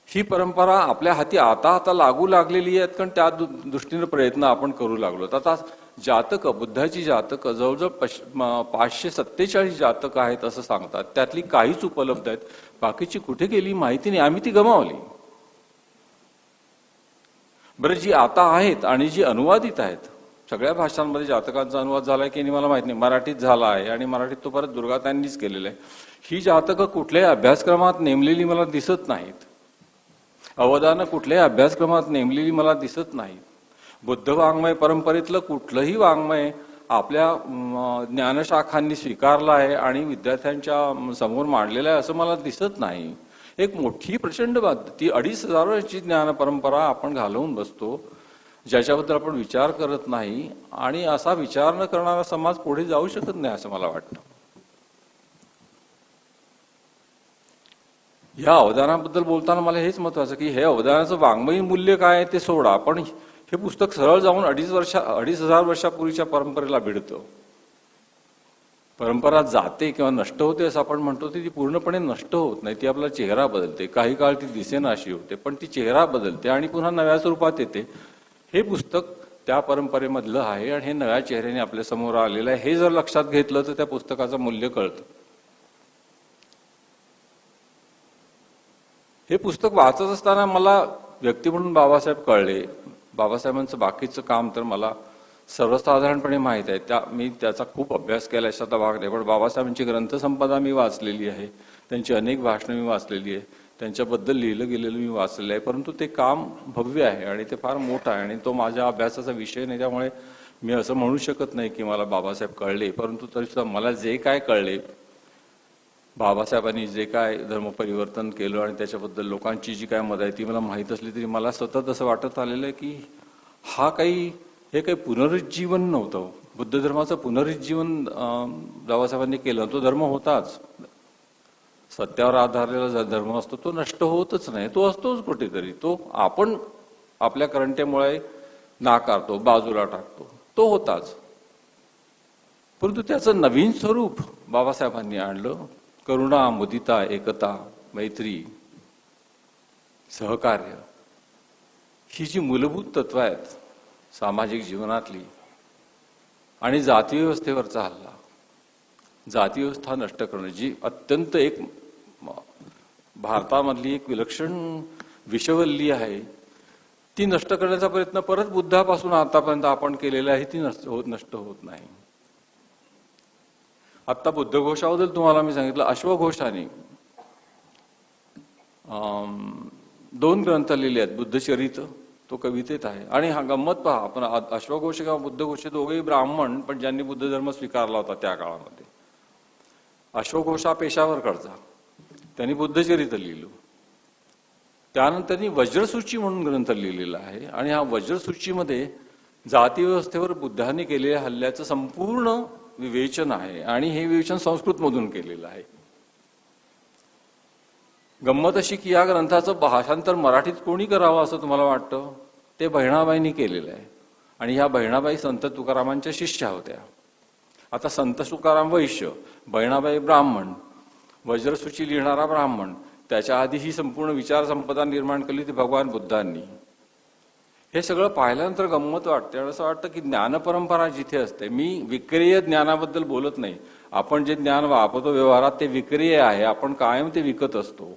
ही परंपरा आपल्या हाती आता लागू लागलेली आहेत, कारण त्या दृष्टीने प्रयत्न आपण करू लागलो. आता जातकं, बुद्धाची जातकं जवळजवळ 547 जातकं आहेत असं सांगतात. त्यातली काहीच उपलब्ध आहेत, बाकीची कुठे गेली माहिती नाही. आम्ही ती गमावली. बरं, जी आता आहेत आणि जी अनुवादित आहेत सगळ्या भाषांमध्ये जातकांचा अनुवाद झालाय की नाही मला माहित नाही, मराठीत झाला आहे आणि मराठीत तो परत दुर्गाताईंनीच केलेला आहे. ही जातकं कुठल्याही अभ्यासक्रमात नेमलेली मला दिसत नाहीत, अवदानं कुठल्याही अभ्यासक्रमात नेमलेली मला दिसत नाहीत. बुद्ध वाङ्मय परंपरेतलं कुठलंही वाङ्मय आपल्या ज्ञानशाखांनी स्वीकारलं आहे आणि विद्यार्थ्यांच्या समोर मांडलेलं आहे असं मला दिसत नाही. एक मोठी प्रचंड ती 2500 वर्षाची ज्ञान परंपरा आपण घालवून बसतो, ज्याच्याबद्दल आपण विचार करत नाही, आणि असा विचार न करणारा समाज पुढे जाऊ शकत नाही असं मला वाटतं. या अवदानाबद्दल बोलताना मला हेच महत्वाचं की हे अवदानाचं वाङ्मयी मूल्य काय आहे ते सोडा, पण हे पुस्तक सरळ जाऊन 2500 वर्षापूर्वीच्या परंपरेला भिडतं. परंपरा जाते किंवा नष्ट होते असं आपण म्हणतो, ती पूर्णपणे नष्ट होत नाही, ती आपला चेहरा बदलते. काही काळ ती दिसेनाशी होते, पण ती चेहरा बदलते आणि पुन्हा नव्या स्वरूपात येते. हे पुस्तक त्या परंपरेमधलं आहे आणि हे नव्या चेहऱ्याने आपल्या समोर आलेलं आहे. हे जर लक्षात घेतलं तर त्या पुस्तकाचं मूल्य कळतं. हे पुस्तक वाचत असताना मला व्यक्ती म्हणून बाबासाहेब कळले. बाबासाहेबांचं बाकीचं काम तर मला सर्वसाधारणपणे माहीत आहे, मी त्याचा खूप अभ्यास केला अशाचा भाग नाही, पण बाबासाहेबांची ग्रंथसंपदा मी वाचलेली आहे, त्यांची अनेक भाषणं मी वाचलेली आहे, त्यांच्याबद्दल लिहिलं गेलेलं मी वाचलेलं आहे. परंतु ते काम भव्य आहे आणि ते फार मोठं आहे आणि तो माझ्या अभ्यासाचा विषय नाही, त्यामुळे मी असं म्हणू शकत नाही की मला बाबासाहेब कळले. परंतु तरीसुद्धा मला जे काय कळले, बाबासाहेबांनी जे काय धर्मपरिवर्तन केलं आणि त्याच्याबद्दल लोकांची जी काय मत आहे ती मला माहीत असली तरी मला सतत असं वाटत आलेलं आहे की हे काही पुनरुज्जीवन नव्हतं. बुद्ध धर्माचं पुनरुज्जीवन बाबासाहेबांनी केलं. तो धर्म होताच, सत्यावर आधारलेला धर्म असतो, तो नष्ट होतच नाही, तो असतोच कुठेतरी. तो आपण आपल्या करंटेमुळे नाकारतो, बाजूला टाकतो, तो होताच. परंतु त्याचं नवीन स्वरूप बाबासाहेबांनी आणलं. करुणा, मुदिता, एकता, मैत्री, सहकार्य, ही जी मूलभूत तत्व आहेत सामाजिक जीवनातली, आणि जातीव्यवस्थेवरचा हल्ला, जातीव्यवस्था नष्ट करणं, जी अत्यंत एक भारतामधली एक विलक्षण विषवल्ली आहे, ती नष्ट करण्याचा प्रयत्न परत बुद्धापासून आतापर्यंत आपण केलेला आहे, ती नष्ट होत नाही. आता बुद्धघोषाबद्दल तुम्हाला मी सांगितलं, अश्वघोषाने 2 ग्रंथ लिहिले आहेत. बुद्धचरित तो कवितेत आहे, आणि हा गंमत पहा, आपण अश्वघोष किंवा बुद्धघोष दोघेही ब्राह्मण, पण ज्यांनी बुद्ध धर्म स्वीकारला होता त्या काळामध्ये. अश्वघोष हा पेशावरकडचा, त्यांनी बुद्धचरित लिहिलं. त्यानंतर त्यांनी वज्रसूची म्हणून ग्रंथ लिहिलेला आहे, आणि हा वज्रसूचीमध्ये जातीव्यवस्थेवर बुद्धांनी केलेल्या हल्ल्याचं संपूर्ण विवेचन आहे, आणि हे विवेचन संस्कृत मधून केलेलं आहे. गंमत अशी की या ग्रंथाचं भाषांतर मराठीत कोणी करावं असं तुम्हाला वाटतं? ते बहिणाबाईंनी केलेलं आहे, आणि ह्या बहिणाबाई संत तुकारामांच्या शिष्या होत्या. आता संत तुकाराम वैश्य, बहिणाबाई ब्राह्मण, वज्रसूची लिहिणारा ब्राह्मण, त्याच्या आधी ही संपूर्ण विचार संपदा निर्माण केली ती भगवान बुद्धांनी. हे सगळं पाहिल्यानंतर गंमत वाटते, आणि असं वाटतं की ज्ञानपरंपरा जिथे असते, मी विक्रिय ज्ञानाबद्दल बोलत नाही, आपण जे ज्ञान वापरतो व्यवहारात ते विक्रिय आहे, आपण कायम ते विकत असतो.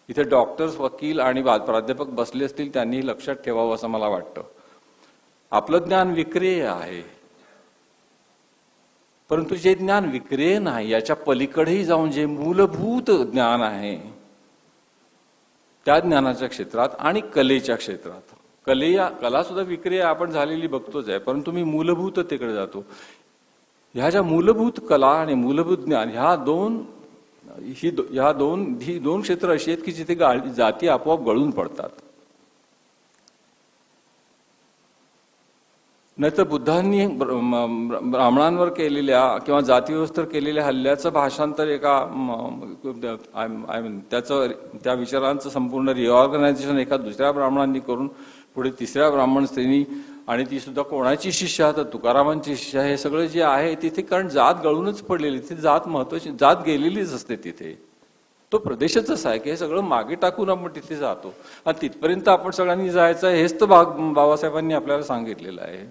इथे डॉक्टर्स, वकील आणि प्राध्यापक बसले असतील, त्यांनी लक्षात ठेवावं असं मला वाटतं. आपलं ज्ञान विक्रिय आहे, परंतु जे ज्ञान विक्रिय नाही, याच्या पलीकडेही जाऊन जे मूलभूत ज्ञान आहे त्या ज्ञानाच्या क्षेत्रात आणि कलेच्या क्षेत्रात, कला सुद्धा विक्रिया आपण झालेली बघतोच आहे, परंतु मी मूलभूततेकडे जातो. ह्या ज्या मूलभूत कला आणि मूलभूत ज्ञान, ही दोन क्षेत्र अशी आहेत की जिथे जाती आपोआप गळून पडतात. नाहीतर बुद्धांनी ब्राह्मणांवर केलेल्या किंवा जातीव्यवस्थेवर केलेल्या हल्ल्याचं भाषांतर त्या विचारांचं संपूर्ण रिऑर्गनायझेशन एका दुसऱ्या ब्राह्मणांनी करून पुढे तिसऱ्या ब्राह्मण स्त्रीनी, आणि ती सुद्धा कोणाची शिष्या, तर तुकारामांची शिष्या, हे सगळं जे आहे तिथे, कारण जात गळूनच पडलेली, तिथे जात महत्वाची, जात गेलेलीच असते तिथे. तो प्रदेशच असा आहे की हे सगळं मागे टाकून आपण तिथे जातो, आणि तिथपर्यंत आपण सगळ्यांनी जायचं आहे, हेच तर बाबासाहेबांनी आपल्याला सांगितलेलं आहे.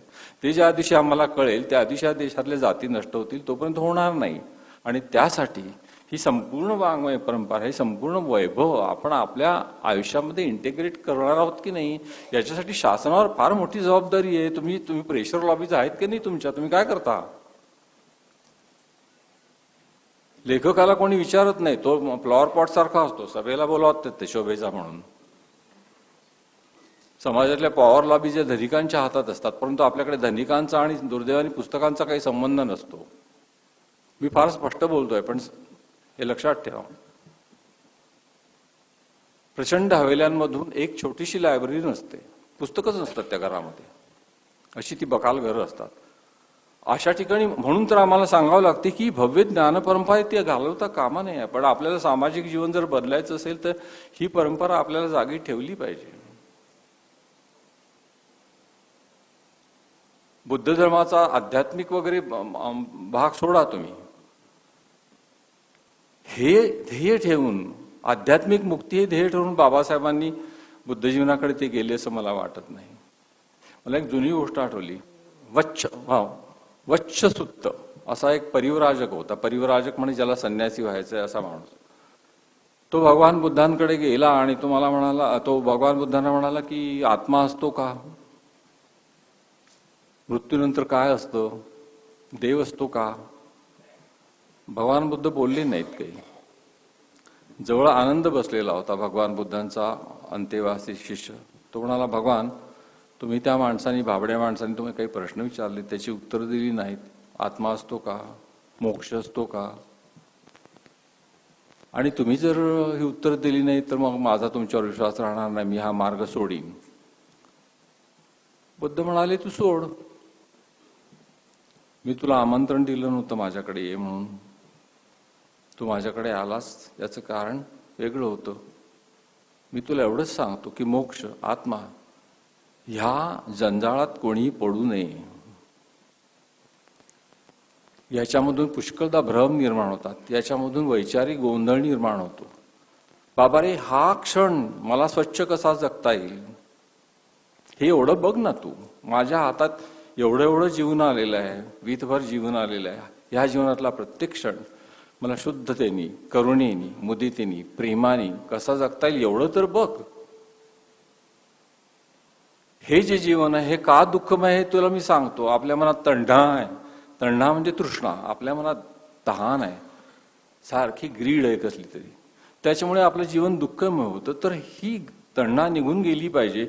ते ज्या दिवशी आम्हाला कळेल त्या दिवशी या देशातल्या जाती नष्ट होतील, तोपर्यंत होणार नाही. आणि त्यासाठी ही संपूर्ण वाङ्मय परंपरा, हे संपूर्ण वैभव आपण आपल्या आयुष्यामध्ये इंटिग्रेट करणार आहोत की नाही, याच्यासाठी शासनावर फार मोठी जबाबदारी आहे. तुम्ही प्रेशर लॉबीज आहेत की नाही तुमच्या, तुम्ही काय करता? लेखकाला कोणी विचारत नाही, तो फ्लॉवर पॉट सारखा असतो, सभेला बोलवतात ते शोभेचा म्हणून. समाजातल्या पॉवर लॉबी ज्या धनिकांच्या हातात असतात, परंतु आपल्याकडे धनिकांचा आणि दुर्दैवाने पुस्तकांचा काही संबंध नसतो. मी फार स्पष्ट बोलतोय, पण हे लक्षात ठेवा. प्रचंड हवेल्यांमधून एक छोटीशी लायब्ररी नसते, पुस्तकच नसतात त्या घरामध्ये, अशी ती बकाल घरं असतात. अशा ठिकाणी म्हणून तर आम्हाला सांगावं लागते की भव्य ज्ञान परंपरा ती घालवता कामा नये. पण आपल्याला सामाजिक जीवन जर बदलायचं असेल तर ही परंपरा आपल्याला जागी ठेवली पाहिजे. बुद्ध धर्माचा आध्यात्मिक वगैरे भाग सोडा तुम्ही, हे ध्येय ठेवून, आध्यात्मिक मुक्ती हे ध्येय ठेवून बाबासाहेबांनी बुद्ध जीवनाकडे ते गेले असं मला वाटत नाही. मला एक जुनी गोष्ट आठवली. वच्छसुत्त असा एक परिव्राजक होता. परिव्राजक म्हणजे ज्याला संन्यासी व्हायचंय असा माणूस. तो भगवान बुद्धांकडे गेला आणि तो भगवान बुद्धांना म्हणाला की आत्मा असतो का? मृत्यूनंतर काय असतं? देव असतो का? भगवान बुद्ध बोलले नाहीत काही. जवळ आनंद बसलेला होता भगवान बुद्धांचा अंतेवासी शिष्य. तो म्हणाला, भगवान तुम्ही त्या माणसाने, भाबड्या माणसाने तुम्ही काही प्रश्न विचारले, त्याची उत्तर दिली नाहीत. आत्मा असतो का? मोक्ष असतो का? आणि तुम्ही जर ही उत्तर दिली नाही तर मग माझा तुमच्यावर विश्वास राहणार नाही, मी हा मार्ग सोडीन. बुद्ध म्हणाले, तू सोड. मी तुला आमंत्रण दिलं नव्हतं माझ्याकडे ये म्हणून. तू माझ्याकडे आलास याचं कारण वेगळं होतं. मी तुला एवढंच सांगतो की मोक्ष, आत्मा ह्या जंजाळात कोणीही पडू नये. याच्यामधून पुष्कळदा भ्रम निर्माण होतात, याच्यामधून वैचारिक गोंधळ निर्माण होतो. बाबा रे, हा क्षण मला स्वच्छ कसा जगता येईल हे एवढं बघ ना तू. माझ्या हातात एवढं जीवन आलेलं आहे, वीतभर जीवन आलेलं आहे. ह्या जीवनातला प्रत्येक क्षण मला शुद्धतेने, करुणेने, मुदितेने, प्रेमाने कसा जगता येईल एवढं तर बघ. हे जे जीवन आहे हे का दुःखमय आहे तुला मी सांगतो. आपल्या मनात तण्हा आहे. तण्हा म्हणजे तृष्णा. आपल्या मनात तहान आहे, सारखी ग्रीड आहे कसली तरी. त्याच्यामुळे आपलं जीवन दुःखमय होतं. तर ही तण्हा निघून गेली पाहिजे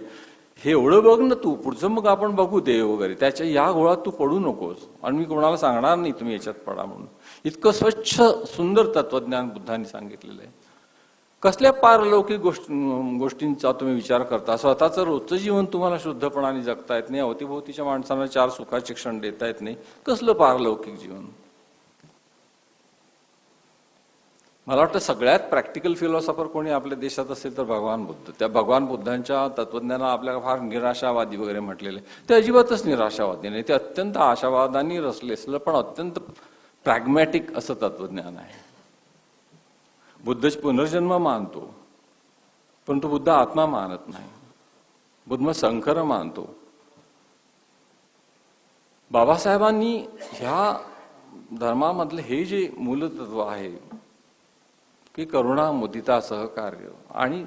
हे एवढं बघ ना तू. पुढचं मग आपण बघू देव वगैरे. त्याच्या या गोळात तू पडू नकोस. आणि मी कोणाला सांगणार नाही तुम्ही याच्यात पडा म्हणून. इतकं स्वच्छ सुंदर तत्वज्ञान बुद्धांनी सांगितलेलं आहे. कसल्या पारलौकिक गोष्टींचा तुम्ही विचार करता. स्वतःचं रोजचं जीवन तुम्हाला शुद्धपणाने जगता येत नाही, अवतीभोवतीच्या माणसांना 4 सुखाचे क्षण देता येत नाही. कसलं पारलौकिक जीवन? मला वाटतं सगळ्यात प्रॅक्टिकल फिलॉसॉफर कोणी आपल्या देशात असेल तर भगवान बुद्ध. त्या भगवान बुद्धांच्या तत्वज्ञानाला आपल्याला फार निराशावादी वगैरे म्हटलेले, ते अजिबातच निराशावादी नाही. ते अत्यंत आशावादांनी रचले पण अत्यंत प्रॅग्मॅटिक असं तत्वज्ञान आहे. बुद्ध पुनर्जन्म मानतो, परंतु बुद्ध आत्मा मानत नाही. बुद्ध संकर मानतो. बाबासाहेबांनी ह्या धर्मामधले हे जे मूलतत्व आहे की करुणा, मुदिता, सहकार्य आणि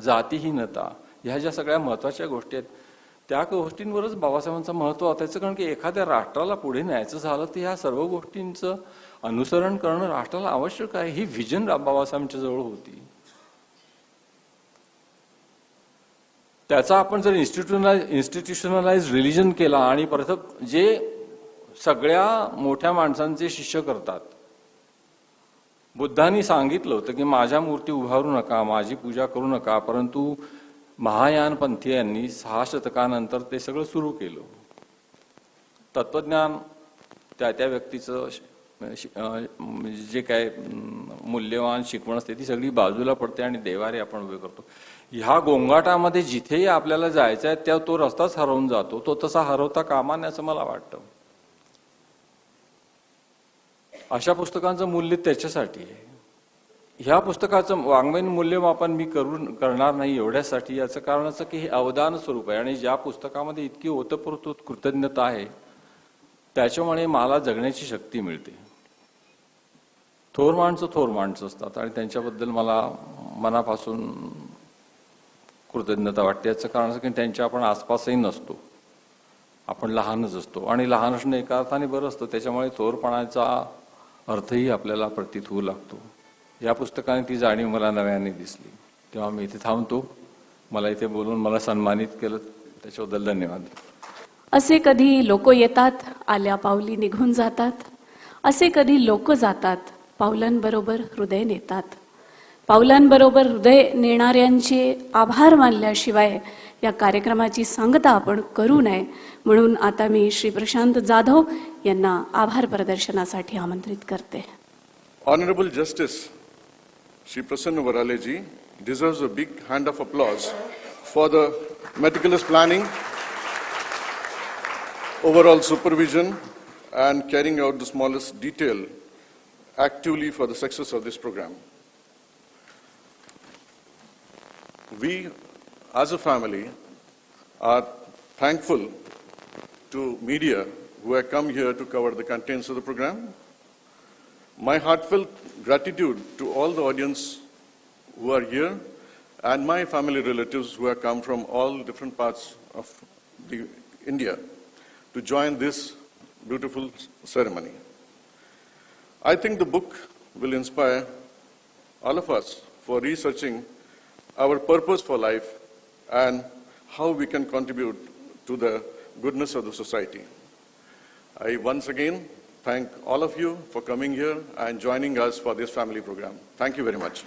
जातीहीनता, ह्या ज्या सगळ्या महत्वाच्या गोष्टी आहेत, त्या गोष्टींवरच बाबासाहेबांचं महत्व असायचं. कारण की एखाद्या राष्ट्राला पुढे न्यायचं झालं तर ह्या सर्व गोष्टींचं अनुसरण करणं राष्ट्राला आवश्यक आहे. ही व्हिजन बाबासाहेबांच्या जवळ होती. त्याचा आपण जर इन्स्टिट्यूशनलाइज रिलिजन केला आणि परत जे सगळ्या मोठ्या माणसांचे शिष्य करतात. बुद्धांनी सांगितलं होतं की माझ्या मूर्ती उभारू नका, माझी पूजा करू नका, परंतु महायान पंथीयांनी 6 शतकानंतर ते सगळं सुरू केलं. तत्वज्ञान त्या व्यक्तीचं जे काय मूल्यवान शिकवण असते ती सगळी बाजूला पडते आणि देवारे आपण उभे करतो. ह्या गोंगाटामध्ये जिथेही आपल्याला जायचं आहे त्या तो रस्ताच हरवून जातो. तो तसा हरवता कामा नये असं मला वाटतं. अशा पुस्तकांचं मूल्य त्याच्यासाठी आहे. ह्या पुस्तकाचं वाङ्मयीन मूल्यमापन मी करणार नाही एवढ्यासाठी. याचं कारण असं की हे अवदान स्वरूप आहे आणि ज्या पुस्तकामध्ये इतकी ओतप्रोत कृतज्ञता आहे त्याच्यामुळे मला जगण्याची शक्ती मिळते. थोर माणसं असतात आणि त्यांच्याबद्दल मला मनापासून कृतज्ञता वाटते. याचं कारण असं की त्यांच्या आपण आसपासही नसतो, आपण लहानच असतो आणि लहान असणं एका अर्थाने बरं असतं. त्याच्यामुळे थोरपणाचा अर्थही आपल्याला प्रतीत होऊ लागतो. या पुस्तकाने ती जाणीव मला नव्याने दिसली. तेव्हा मी इथे थांबतो. मला इथे बोलून मला सन्मानित केलं त्याच्याबद्दल धन्यवाद. असे कधी लोक येतात, आल्या पावली निघून जातात. असे कधी लोक जातात, पावलांबरोबर हृदय नेतात. पावलांबरोबर हृदय नेणाऱ्यांचे आभार मानल्याशिवाय या कार्यक्रमाची सांगता आपण करू नये. म्हणून आता मी श्री प्रशांत जाधव यांना आभार प्रदर्शनासाठी आमंत्रित करते. Honorable Justice Shri Prasanna Varale ji deserves a big hand of applause for the meticulous planning, overall supervision, and carrying out the smallest detail actively for the success of this program. We, as a family, are thankful to media who have come here to cover the contents of the program. My heartfelt gratitude to all the audience who are here and my family relatives who have come from all different parts of India to join this beautiful ceremony. I think the book will inspire all of us for researching our purpose for life and how we can contribute to the goodness of the society. I once again thank all of you for coming here and joining us for this family program. Thank you very much.